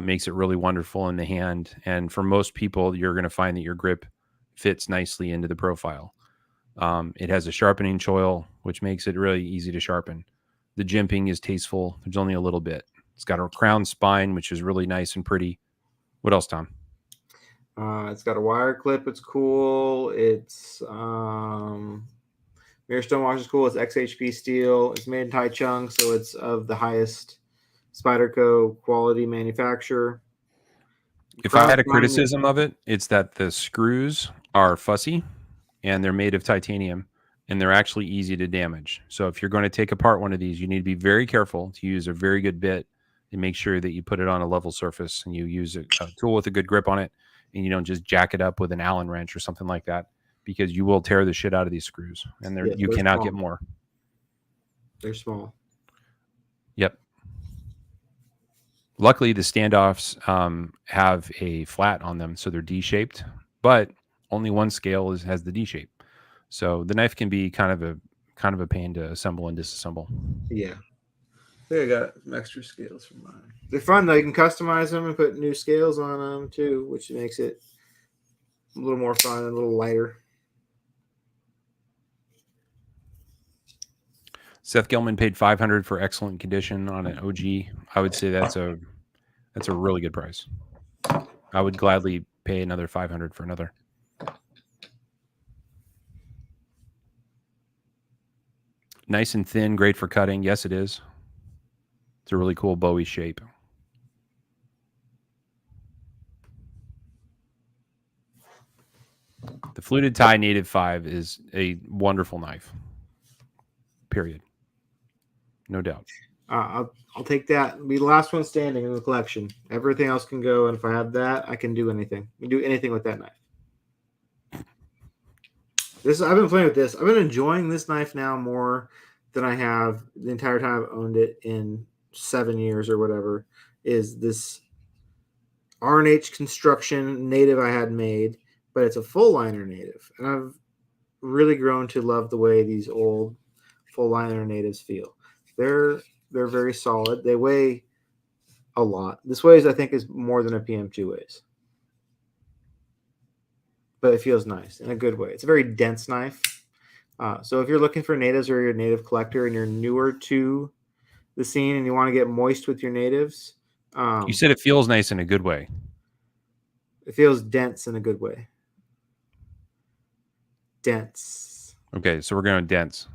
makes it really wonderful in the hand. And for most people, you're going to find that your grip fits nicely into the profile. It has a sharpening choil, which makes it really easy to sharpen. The jimping is tasteful. There's only a little bit. It's got a crown spine, which is really nice and pretty. What else, Tom? It's got a wire clip. It's cool. It's mirror stonewash is cool. It's XHP steel. It's made in Taichung, so it's of the highest Spyderco quality manufacturer. If I had a criticism of it, it's that the screws are fussy and they're made of titanium and they're actually easy to damage. So if you're going to take apart one of these, you need to be very careful to use a very good bit and make sure that you put it on a level surface and you use a tool with a good grip on it and you don't just jack it up with an Allen wrench or something like that, because you will tear the shit out of these screws and you cannot small. Get more. They're small. Yep. Luckily, the standoffs have a flat on them, so they're D-shaped, but only one scale has the D shape. So the knife can be kind of a pain to assemble and disassemble. Yeah. I think I got some extra scales for mine. They're fun though. You can customize them and put new scales on them too, which makes it a little more fun and a little lighter. Seth Gilman paid $500 for excellent condition on an OG. I would say that's a really good price. I would gladly pay another 500 for another. Nice and thin, great for cutting. Yes, it is. It's a really cool Bowie shape. The fluted tie native 5 is a wonderful knife. Period. No doubt. I'll take that. It'll be the last one standing in the collection. Everything else can go, and if I have that, I can do anything. I can do anything with that knife. I've been playing with this. I've been enjoying this knife now more than I have the entire time I've owned it in 7 years or whatever. Is this R&H construction native I had made, but it's a full liner native, and I've really grown to love the way these old full liner natives feel. They're very solid. They weigh a lot. This weighs, I think, is more than a PM2 weighs, but it feels nice in a good way. It's a very dense knife. So if you're looking for natives or you're a native collector and you're newer to the scene and you want to get moist with your natives, You said it feels nice in a good way. it feels dense in a good way. Dense. Okay, so we're going dense.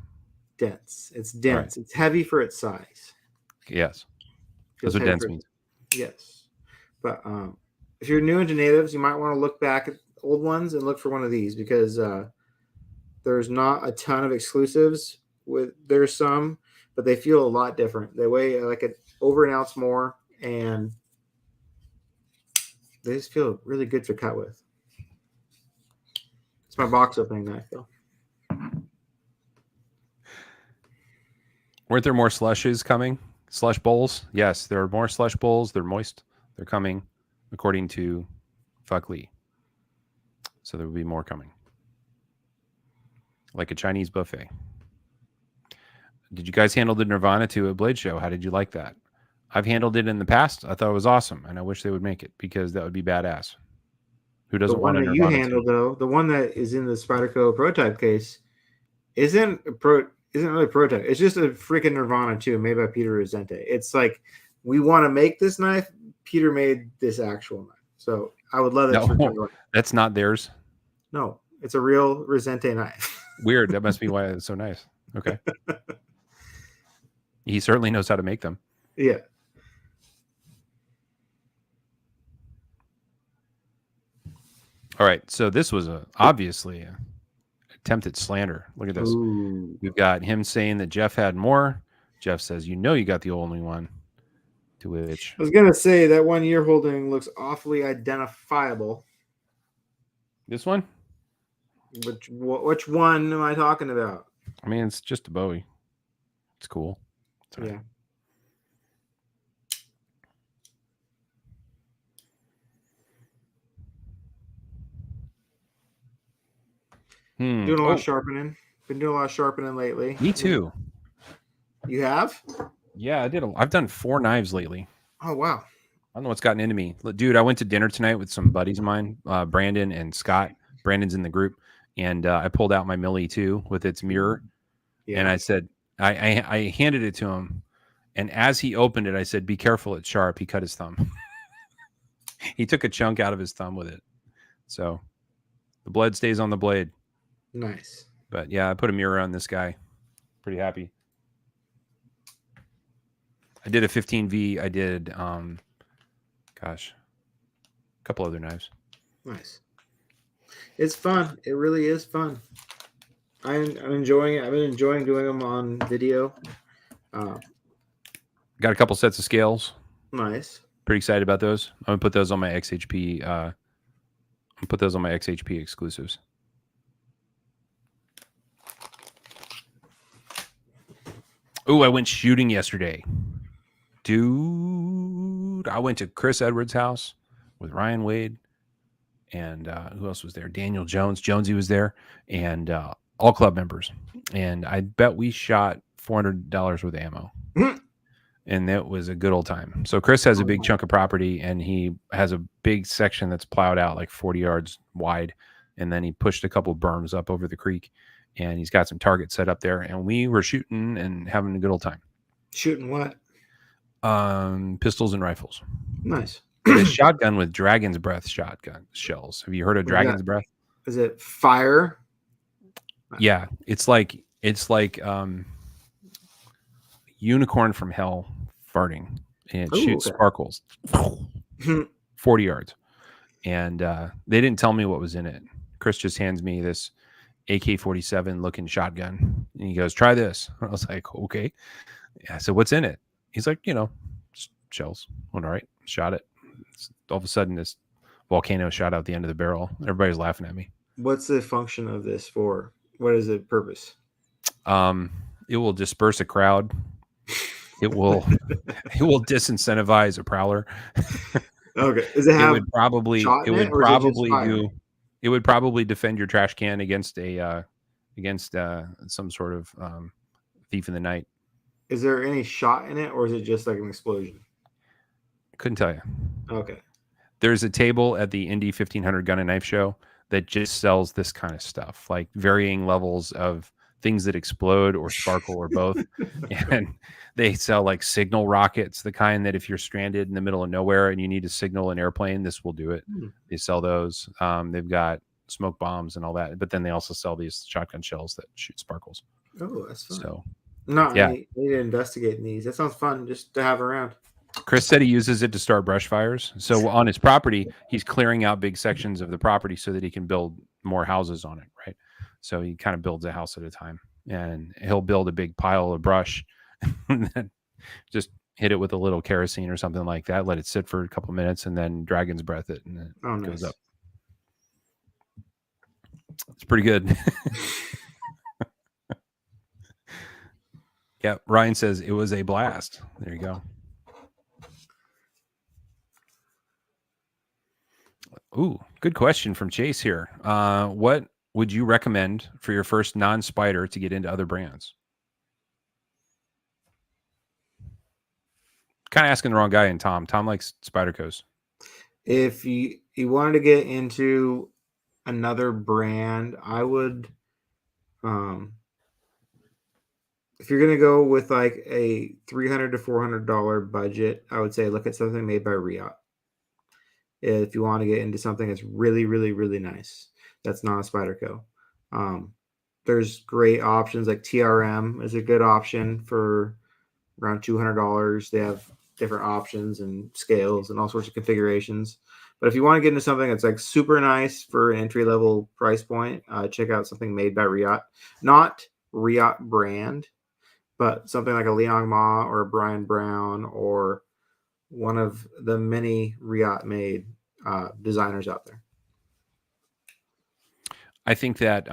Dense. It's dense. Right. It's heavy for its size. Yes. Feels That's what heavy dense for- means. Yes. But if you're new into natives, you might want to look back at old ones and look for one of these because there's not a ton of exclusives. There's some, but they feel a lot different. They weigh like over an ounce more, and they just feel really good to cut with. It's my box opening knife, though. Weren't there more slushes coming? Slush bowls? Yes, there are more slush bowls. They're moist. They're coming, according to Fuck Lee. So there will be more coming. Like a Chinese buffet. Did you guys handle the Nirvana to a Blade show? How did you like that? I've handled it in the past. I thought it was awesome, and I wish they would make it because that would be badass. Who The doesn't one want a that you Nirvana handled, too? though, the one that is in the Spyderco prototype case, isn't really a prototype. It's just a freaking Nirvana 2 made by Peter Resente. It's like, we want to make this knife. Peter made this actual knife. So I would love that. No, that's not theirs. No, it's a real Resente knife. Weird. That must be why it's so nice. Okay. He certainly knows how to make them. Yeah. All right. So this was obviously a attempted slander. Look at this. Ooh. We've got him saying that Jeff had more. Jeff says, "You know, you got the only one." To which I was gonna say that one you're holding looks awfully identifiable. this one. Which one am I talking about? I mean, it's just a Bowie. It's cool. It's all right. Yeah. Doing a lot of sharpening. Been doing a lot of sharpening lately. Me too. You have? Yeah, I did. I've done 4 knives lately. Oh wow. I don't know what's gotten into me. Dude, I went to dinner tonight with some buddies of mine, Brandon and Scott. Brandon's in the group. And I pulled out my Millie 2 with its mirror. Yeah. And I said, I handed it to him. And as he opened it, I said, "Be careful, it's sharp." He cut his thumb. He took a chunk out of his thumb with it. So the blade stays on the blade. Nice. But yeah, I put a mirror on this guy. Pretty happy. I did a 15V. I did, a couple other knives. Nice. It's fun. It really is fun. I'm enjoying it. I've been enjoying doing them on video. Got a couple sets of scales. Nice. Pretty excited about those. I'm gonna put those on my XHP. XHP exclusives. Oh, I went shooting yesterday, dude. I went to Chris Edwards' house with Ryan Wade, and who else was there? Daniel Jones. Jonesy was there, and all club members. And I bet we shot $400 worth of ammo. And that was a good old time. So Chris has a big chunk of property, and he has a big section that's plowed out like 40 yards wide. And then he pushed a couple berms up over the creek, and he's got some targets set up there. And we were shooting and having a good old time. Shooting what? Pistols and rifles. Nice. A shotgun with dragon's breath shotgun shells. Have you heard of dragon's breath? Is it fire? Yeah, it's like unicorn from hell farting, and it shoots okay. sparkles 40 yards. And they didn't tell me what was in it. Chris just hands me this AK-47 looking shotgun, and he goes, "Try this." I was like, "Okay." Yeah, so what's in it? He's like, just shells. Went all right. Shot it. All of a sudden, this volcano shot out the end of the barrel. Everybody's laughing at me. What's the function of this for? What is the purpose? It will disperse a crowd. It will disincentivize a prowler. Okay. Does it have would probably shot in it, or is it just fire? It would probably defend your trash can against some sort of thief in the night. Is there any shot in it, or is it just like an explosion? Couldn't tell you. Okay. There's a table at the Indy 1500 Gun and Knife Show that just sells this kind of stuff, like varying levels of things that explode or sparkle or both. And they sell like signal rockets, the kind that if you're stranded in the middle of nowhere and you need to signal an airplane, this will do it. They sell those. They've got smoke bombs and all that, but then they also sell these shotgun shells that shoot sparkles. Oh, that's fun. So, no, yeah. I need to investigate these. That sounds fun just to have around. Chris said he uses it to start brush fires. So on his property, he's clearing out big sections of the property so that he can build more houses on it, right? So he kind of builds a house at a time, and he'll build a big pile of brush and then just hit it with a little kerosene or something like that, let it sit for a couple of minutes, and then dragon's breath it, and it goes up. It's pretty good. Yeah, Ryan says it was a blast. There you go. Ooh, good question from Chase here. What would you recommend for your first non-spider to get into other brands? Kind of asking the wrong guy in Tom. Tom likes Spyderco's. If you wanted to get into another brand, I would, if you're gonna go with like a $300 to $400 budget, I would say look at something made by Riot. If you want to get into something that's really, really, really nice, that's not a Spyderco. There's great options like TRM is a good option for around $200. They have different options and scales and all sorts of configurations. But if you want to get into something that's like super nice for an entry level price point, check out something made by Riot. Not Riot brand, but something like a Leon Ma or a Brian Brown or one of the many Riot made designers out there. I think that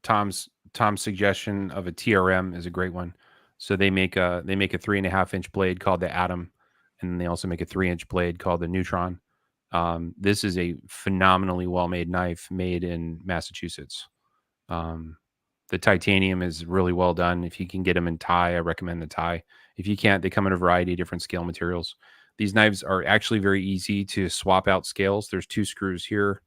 Tom's suggestion of a TRM is a great one. So they make a 3.5-inch blade called the Atom, and then they also make a 3-inch blade called the Neutron. This is a phenomenally well-made knife made in Massachusetts. The titanium is really well done. If you can get them in tie, I recommend the tie. If you can't, they come in a variety of different scale materials. These knives are actually very easy to swap out scales. There's 2 screws here,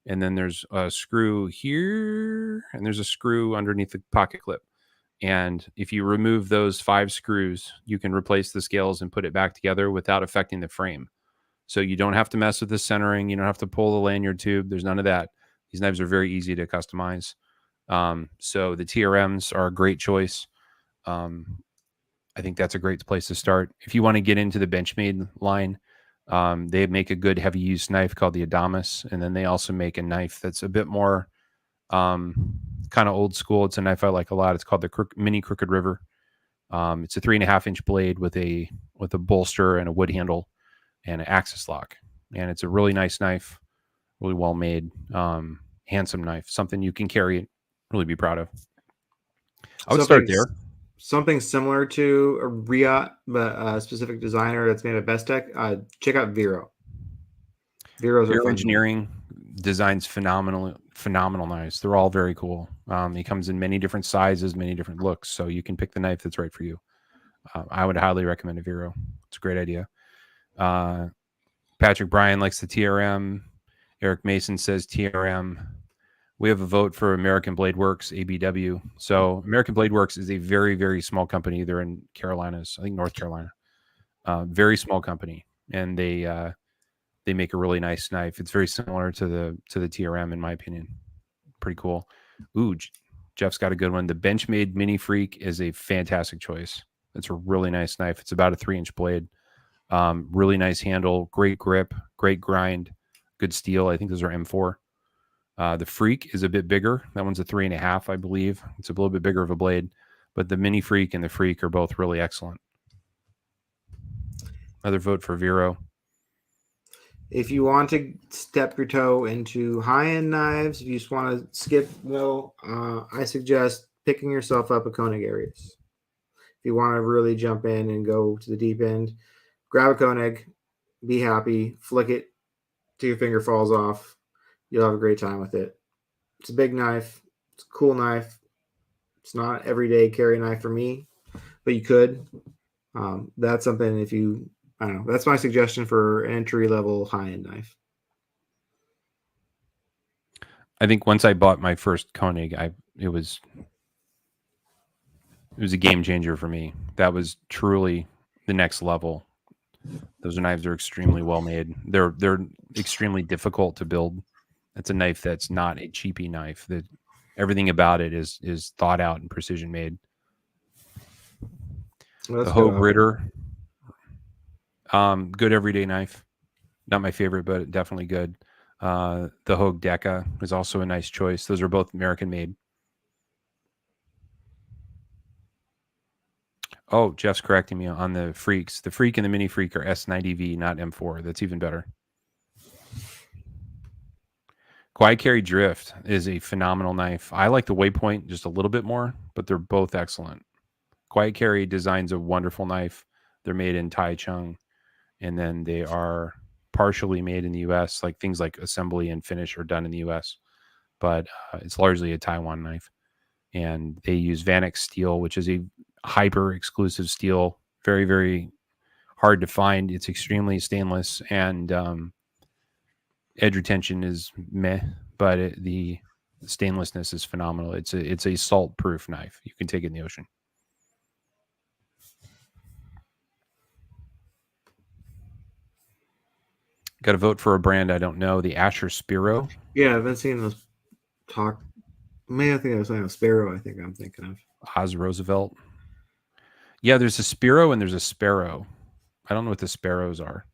and then there's a screw here, and there's a screw underneath the pocket clip. And if you remove those 5 screws, you can replace the scales and put it back together without affecting the frame. So you don't have to mess with the centering. You don't have to pull the lanyard tube. There's none of that. These knives are very easy to customize. So the TRMs are a great choice. I think that's a great place to start. If you want to get into the Benchmade line, they make a good heavy use knife called the Adamas. And then they also make a knife that's a bit more kind of old school. It's a knife I like a lot. It's called the Mini Crooked River. It's a 3.5-inch blade with a bolster and a wood handle and an axis lock. And it's a really nice knife, really well made, handsome knife, something you can carry and really be proud of. I would start there. Something similar to a Riot, but a specific designer that's made of Bestech. Check out Vero. Vero Engineering designs phenomenal knives. They're all very cool. It comes in many different sizes, many different looks, so you can pick the knife that's right for you. I would highly recommend a Vero. It's a great idea. Patrick Bryan likes the TRM. Eric Mason says TRM. We have a vote for American Blade Works, ABW. So American Blade Works is a very, very small company. They're in Carolinas, I think North Carolina. Very small company, and they make a really nice knife. It's very similar to the TRM in my opinion. Pretty cool. Ooh, Jeff's got a good one. The Benchmade Mini Freak is a fantastic choice. It's a really nice knife. It's about a 3-inch blade. Really nice handle, great grip, great grind, good steel. I think those are M4. The Freak is a bit bigger. That one's a 3.5, I believe. It's a little bit bigger of a blade, but the Mini Freak and the Freak are both really excellent. Another vote for Vero. If you want to step your toe into high-end knives, if you just want to skip though, I suggest picking yourself up a Koenig Aries. If you want to really jump in and go to the deep end, grab a Koenig, be happy, flick it till your finger falls off. You'll have a great time with it. It's a big knife. It's a cool knife. It's not an everyday carry knife for me, but you could. That's something if you, I don't know, that's my suggestion for an entry-level high-end knife. I think once I bought my first Koenig, it was a game changer for me. That was truly the next level. Those knives are extremely well made. They're extremely difficult to build. It's a knife that's not a cheapy knife. That everything about it is thought out and precision made. Well, the Hogue Ritter, good everyday knife. Not my favorite, but definitely good. The Hogue Deca is also a nice choice. Those are both American made. Oh, Jeff's correcting me on the Freaks. The Freak and the Mini Freak are S90V, not M4. That's even better. Quiet Carry Drift is a phenomenal knife. I like the Waypoint just a little bit more, but they're both excellent. Quiet Carry designs a wonderful knife. They're made in Taichung, and then they are partially made in the U.S. Like things like assembly and finish are done in the U.S., but it's largely a Taiwan knife. And they use Vanex steel, which is a hyper exclusive steel, very, very hard to find. It's extremely stainless, and edge retention is meh, but the stainlessness is phenomenal. It's a salt proof knife. You can take it in the ocean. Got to vote for a brand I don't know. The Asher Spiro. Yeah, I've been seeing those talk. Maybe I think I was saying a Sparrow. I think I'm thinking of Oz Roosevelt. Yeah, there's a Spiro and there's a Sparrow. I don't know what the Sparrows are.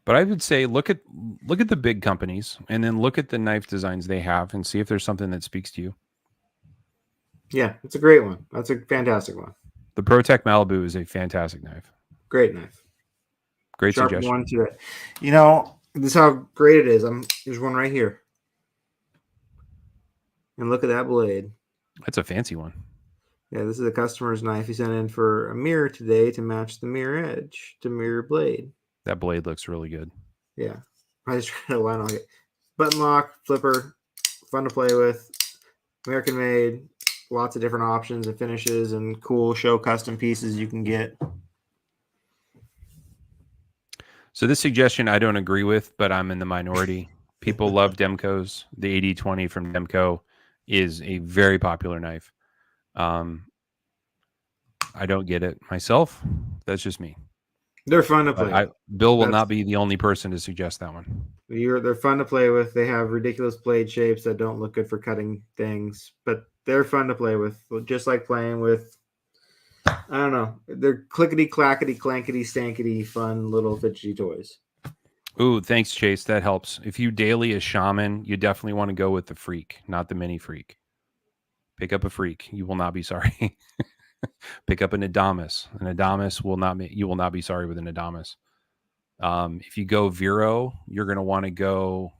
But I would say look at the big companies and then look at the knife designs they have and see if there's something that speaks to you. Yeah, it's a great one. That's a fantastic one. The ProTech Malibu is a fantastic knife. Great knife. Great Sharp suggestion. one to it. You know, this is how great it is. There's one right here. And look at that blade. That's a fancy one. Yeah, this is a customer's knife he sent in for a mirror today to match the mirror edge to mirror blade. That blade looks really good. Yeah. I just tried to line on it. Button lock, flipper, fun to play with. American made. Lots of different options and finishes and cool show custom pieces you can get. So this suggestion I don't agree with, but I'm in the minority. People love Demco's. The 8020 from Demco is a very popular knife. I don't get it myself. That's just me. They're fun to play. Bill will not be the only person to suggest that one. They're fun to play with. They have ridiculous blade shapes that don't look good for cutting things, but they're fun to play with. Just like playing with, I don't know, they're clickety clackety clankety stankety fun little fidgety toys. Ooh, thanks, Chase. That helps. If you daily a shaman, you definitely want to go with the Freak, not the Mini Freak. Pick up a Freak. You will not be sorry. Pick up an Adamas. An Adamas will not. You will not be sorry with an Adamas. If you go Vero, you're going to want to go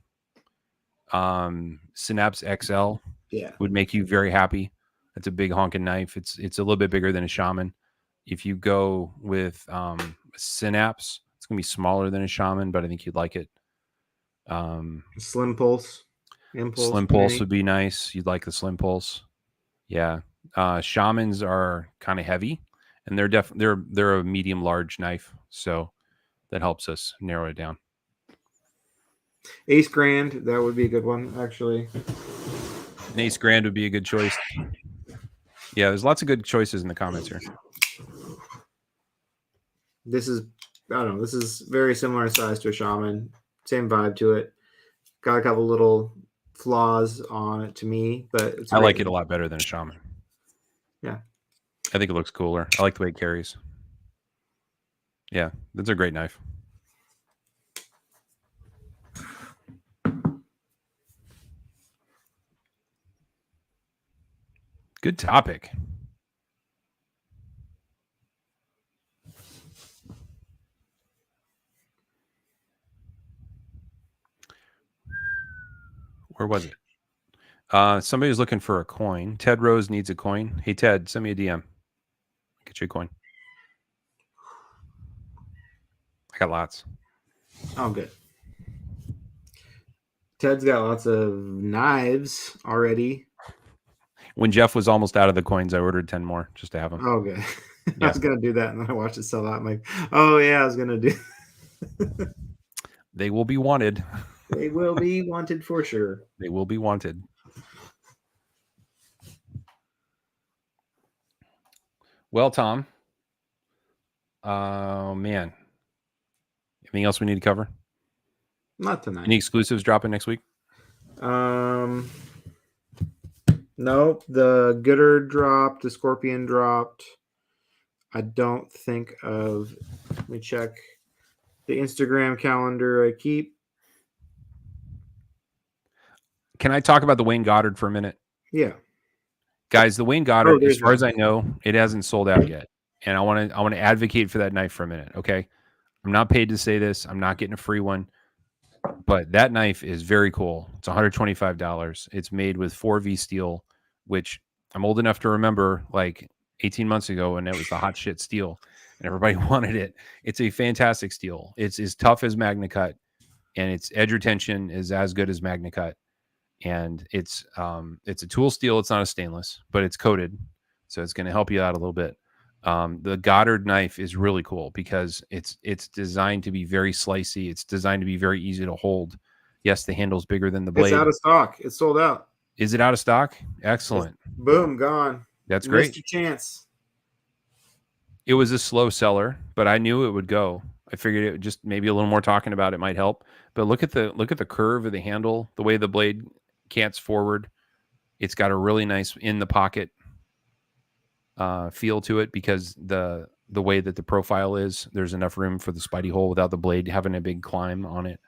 Synapse XL. Yeah, would make you very happy. That's a big honking knife. It's a little bit bigger than a shaman. If you go with Synapse, it's going to be smaller than a shaman, but I think you'd like it. Slim Pulse. Impulse. Slim Pulse would be nice. You'd like the Slim Pulse. Yeah. Shamans are kind of heavy, and they're a medium large knife, so that helps us narrow it down. Ace Grand, that would be a good one, actually. An Ace Grand would be a good choice. Yeah, there's lots of good choices in the comments here. This is, I don't know, this is very similar in size to a shaman. Same vibe to it. Got a couple little flaws on it to me, but I like it a lot better than a shaman. Yeah. I think it looks cooler. I like the way it carries. Yeah, that's a great knife. Good topic. Where was it? Somebody was looking for a coin. Ted Rose needs a coin. Hey, Ted, send me a DM. Get you a coin. I got lots. Oh, good. Ted's got lots of knives already. When Jeff was almost out of the coins, I ordered 10 more just to have them. Oh, good. I Yeah. was going to do that, and then I watched it sell out. I'm like, oh, yeah, I was going to do. They will be wanted. They will be wanted for sure. They will be wanted. Well, Tom. Oh, man. Anything else we need to cover? Not tonight. Any exclusives dropping next week? Nope. The Gooder dropped. The Scorpion dropped. I don't think of. Let me check the Instagram calendar I keep. Can I talk about the Wayne Goddard for a minute? Yeah. Guys, the Wayne Goddard, as far as I know, it hasn't sold out yet. And I want to advocate for that knife for a minute, okay? I'm not paid to say this. I'm not getting a free one. But that knife is very cool. It's $125. It's made with 4V steel, which I'm old enough to remember like 18 months ago when it was the hot shit steel and everybody wanted it. It's a fantastic steel. It's as tough as MagnaCut, and its edge retention is as good as MagnaCut. And it's a tool steel. It's not a stainless, but it's coated, so it's going to help you out a little bit. The Goddard knife is really cool because it's designed to be very slicey. It's designed to be very easy to hold. Yes, the handle's bigger than the blade. It's out of stock. It's sold out. Is it out of stock? Excellent. Boom, gone. That's you great. Missed your chance. It was a slow seller, but I knew it would go. I figured it just maybe a little more talking about it might help. But look at the curve of the handle, the way the blade cants forward. It's got a really nice in the pocket feel to it because the way that the profile is, there's enough room for the spidey hole without the blade having a big climb on it.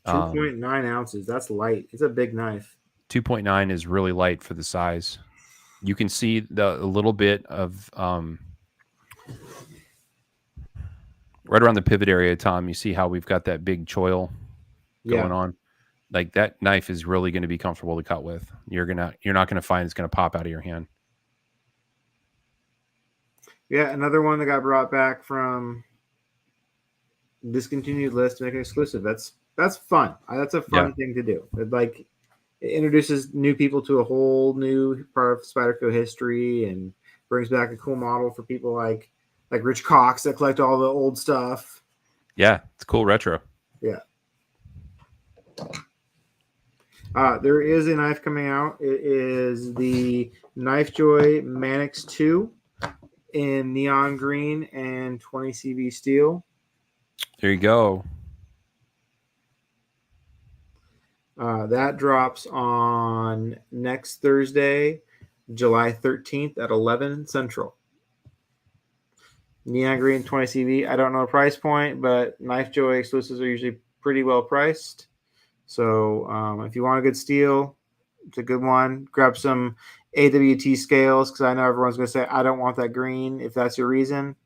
2.9 ounces. That's light. It's a big knife. 2.9 is really light for the size. You can see a little bit of right around the pivot area, Tom. You see how we've got that big choil going on. Like that knife is really going to be comfortable to cut with. You're not going to find it's going to pop out of your hand. Yeah, another one that got brought back from discontinued list to make an exclusive. That's fun. That's a fun thing to do. It introduces new people to a whole new part of Spyderco history and brings back a cool model for people like Rich Cox that collect all the old stuff. Yeah, it's cool retro. Yeah. There is a knife coming out. It is the KnifeJoy Manix 2 in neon green and 20 CV steel. There you go. That drops on next Thursday, July 13th at 11 Central. Neon green 20 CV. I don't know the price point, but KnifeJoy exclusives are usually pretty well priced. So if you want a good steel, it's a good one. Grab some AWT scales because I know everyone's going to say, I don't want that green. If that's your reason,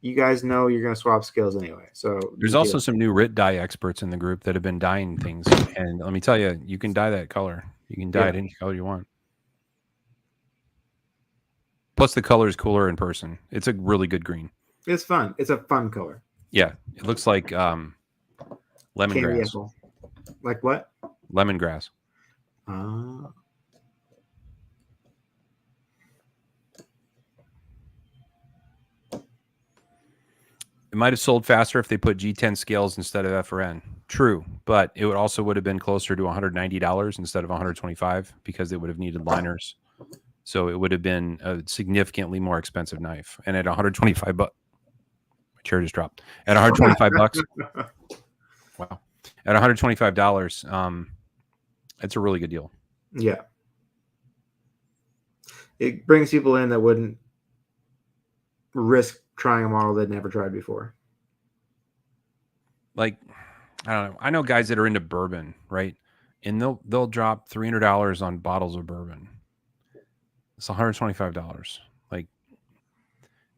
you guys know you're going to swap scales anyway. So there's also some new RIT dye experts in the group that have been dyeing things. And let me tell you, you can dye that color. You can dye it any color you want. Plus the color is cooler in person. It's a really good green. It's fun. It's a fun color. Yeah. It looks like lemongrass. Like what? Lemongrass. It might have sold faster if they put G10 scales instead of FRN. True, but it would have been closer to $190 instead of $125 because it would have needed liners. So it would have been a significantly more expensive knife. And at $125, my chair just dropped. At $125, wow. At $125, it's a really good deal. Yeah. it brings people in that wouldn't risk trying a model they'd never tried before. Like, I don't know. I know guys that are into bourbon, right? And they'll drop $300 on bottles of bourbon. It's $125. Like,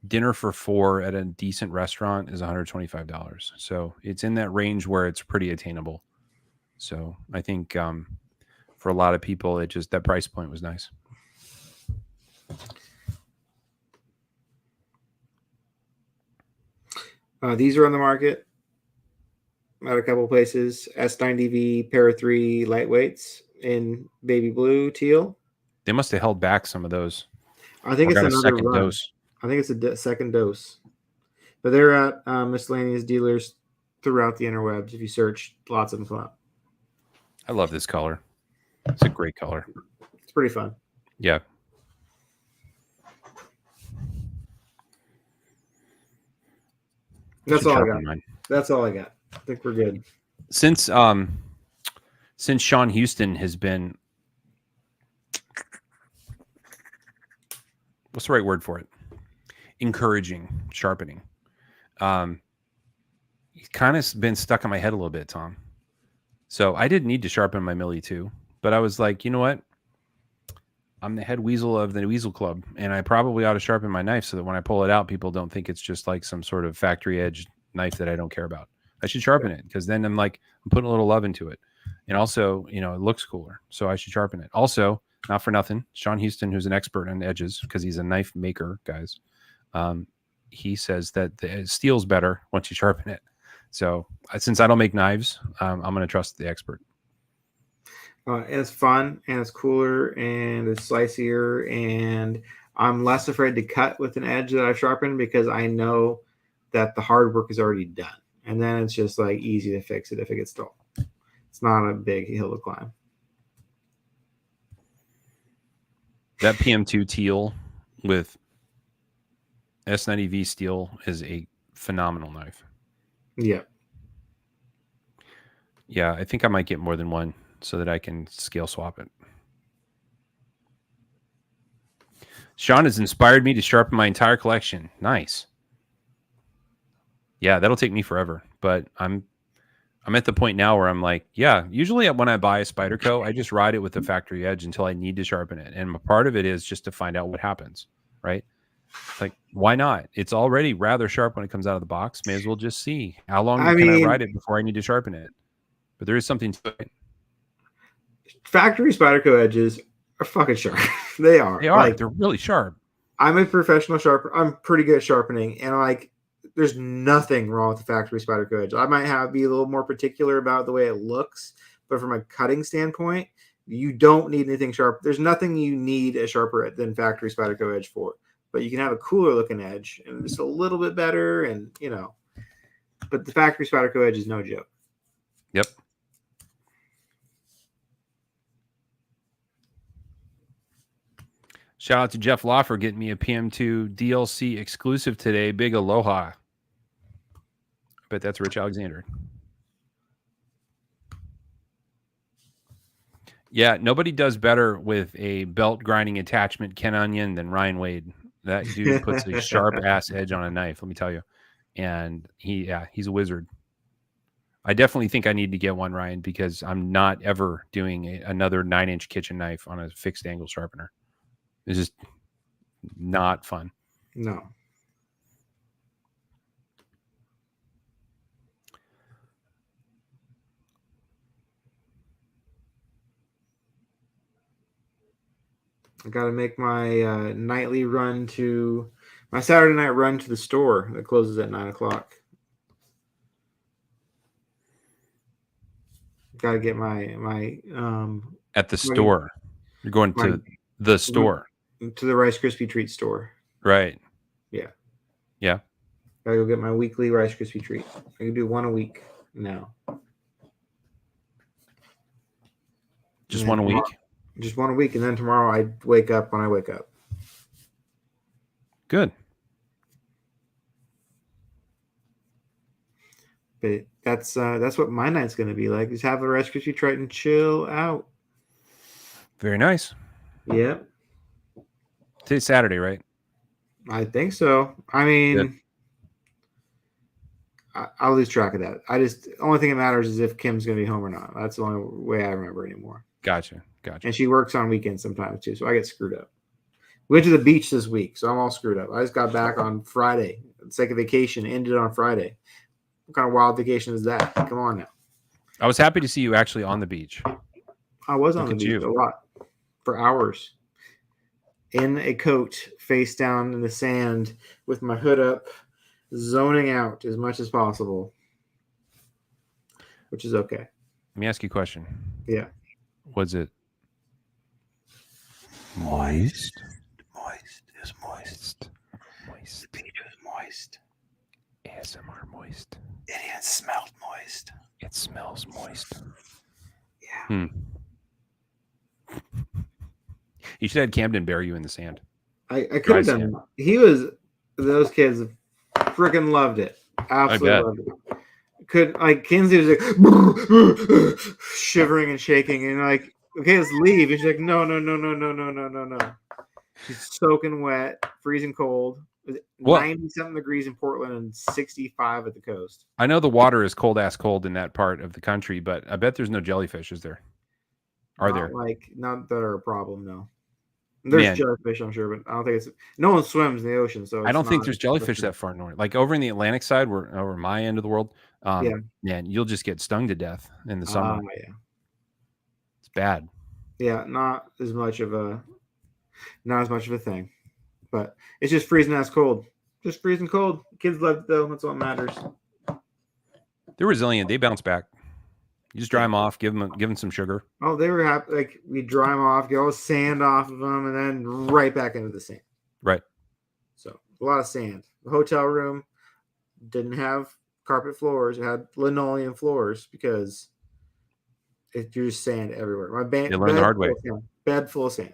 dinner for 4 at a decent restaurant is $125. So it's in that range where it's pretty attainable. So I think for a lot of people, it just that price point was nice. These are on the market at a couple places. S90V Para 3 lightweights in baby blue teal. They must have held back some of those. I think Or it's got a another second run. dose. I think it's a second dose. But they're at miscellaneous dealers throughout the interwebs. If you search, lots of them come up. I love this color. It's a great color. It's pretty fun. Yeah. That's all I got. That's all I got. I think we're good. Since Sean Houston has been, what's the right word for it? Encouraging sharpening. He's kind of been stuck in my head a little bit, Tom. So I didn't need to sharpen my Millie too, but I was like, you know what? I'm the head weasel of the Weasel Club, and I probably ought to sharpen my knife so that when I pull it out, people don't think it's just like some sort of factory edge knife that I don't care about. I should sharpen it because then I'm putting a little love into it. And also, it looks cooler. So I should sharpen it. Also, not for nothing, Sean Houston, who's an expert on edges because he's a knife maker, guys. He says that the steel's better once you sharpen it. So since I don't make knives, I'm going to trust the expert. And it's fun, and it's cooler, and it's slicier, and I'm less afraid to cut with an edge that I've sharpened because I know that the hard work is already done. And then it's just like easy to fix it if it gets dull. It's not a big hill to climb. That PM2 teal with S90V steel is a phenomenal knife. Yeah. Yeah, I think I might get more than one so that I can scale swap it. Sean has inspired me to sharpen my entire collection. Nice. Yeah, that'll take me forever, but I'm at the point now where I'm like, yeah, usually when I buy a Spyderco, I just ride it with the factory edge until I need to sharpen it. And part of it is just to find out what happens, right? Like, why not? It's already rather sharp when it comes out of the box. May as well just see how long can I ride it before I need to sharpen it. But there is something to it. Factory Spyderco edges are fucking sharp. They are. They are. They're really sharp. I'm a professional sharper. I'm pretty good at sharpening, and there's nothing wrong with the factory Spyderco edge. I might be a little more particular about the way it looks, but from a cutting standpoint, you don't need anything sharp. There's nothing you need a sharper than factory Spyderco edge for. But you can have a cooler looking edge and just a little bit better, and but the factory Spyderco edge is no joke. Yep. Shout out to Jeff Loffer getting me a PM2 DLC exclusive today. Big aloha. I bet that's Rich Alexander. Yeah, nobody does better with a belt grinding attachment Ken Onion than Ryan Wade. That dude puts a sharp ass edge on a knife, let me tell you. And he's a wizard. I definitely think I need to get one, Ryan, because I'm not ever doing another 9-inch kitchen knife on a fixed angle sharpener. It's just not fun. No. I got to make my nightly run to my Saturday night run to the store that closes at 9:00. Got to get my at the store. You're going to the store. To the Rice Krispie treat store. Right. Yeah. Yeah. Gotta go get my weekly Rice Krispie treat. I can do one a week now. Just one a week? Just one a week, and then tomorrow I wake up when I wake up. Good. But that's what my night's gonna be like. Just have a Rice Krispie treat and chill out. Very nice. Yep. Today's Saturday, right? I think so. I mean, I'll lose track of that. The only thing that matters is if Kim's going to be home or not. That's the only way I remember anymore. Gotcha. And she works on weekends sometimes too, so I get screwed up. We went to the beach this week, so I'm all screwed up. I just got back on Friday. It's like a vacation ended on Friday. What kind of wild vacation is that? Come on now. I was happy to see you actually on the beach. I was on the beach a lot for hours in a coat, face down in the sand with my hood up, zoning out as much as possible, which is okay. Let me ask you a question. Yeah. Was it moist? Moist. It was moist. Moist. The beach was moist. ASMR moist. It even smelled moist. It smells moist. Yeah. You should have had Camden bury you in the sand. I could have done that. Those kids freaking loved it. Absolutely loved it. Kinsey was like shivering and shaking and like, okay, let's leave. And she's like, no. She's soaking wet, freezing cold. 90-something degrees in Portland and 65 at the coast. I know the water is cold in that part of the country, but I bet there's no jellyfish, is there? Are there? Not that are a problem, no. There's jellyfish, I'm sure, but I don't think no one swims in the ocean, so I don't think there's jellyfish that far north. Like over in the Atlantic side, over my end of the world, man, you'll just get stung to death in the summer. Yeah. It's bad. Yeah, not as much of a thing. But it's just freezing ass cold. Just freezing cold. Kids love it though. That's all that matters. They're resilient. They bounce back. You just dry them off, give them some sugar. Oh, they were happy. Like we dry them off, get all the sand off of them, and then right back into the sand. Right. So a lot of sand. The hotel room didn't have carpet floors. It had linoleum floors because there's just sand everywhere. My bed. You learned the hard way. Bed full of sand.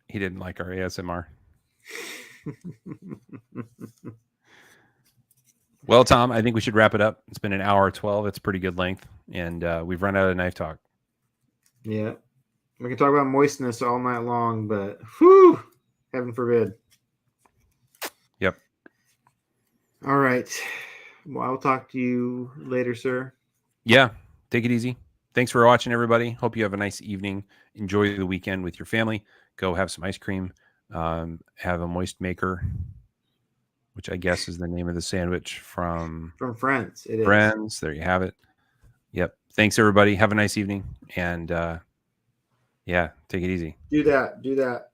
He didn't like our ASMR. Well, Tom, I think we should wrap it up. It's been an hour 12. It's pretty good length, and we've run out of knife talk. Yeah, we can talk about moistness all night long, but whew, heaven forbid. Yep. All right. Well, I'll talk to you later, sir. Yeah, take it easy. Thanks for watching, everybody. Hope you have a nice evening. Enjoy the weekend with your family. Go have some ice cream. Have a moist maker, which I guess is the name of the sandwich from Friends. It is. Friends. There you have it. Yep. Thanks, everybody. Have a nice evening. And yeah, take it easy. Do that.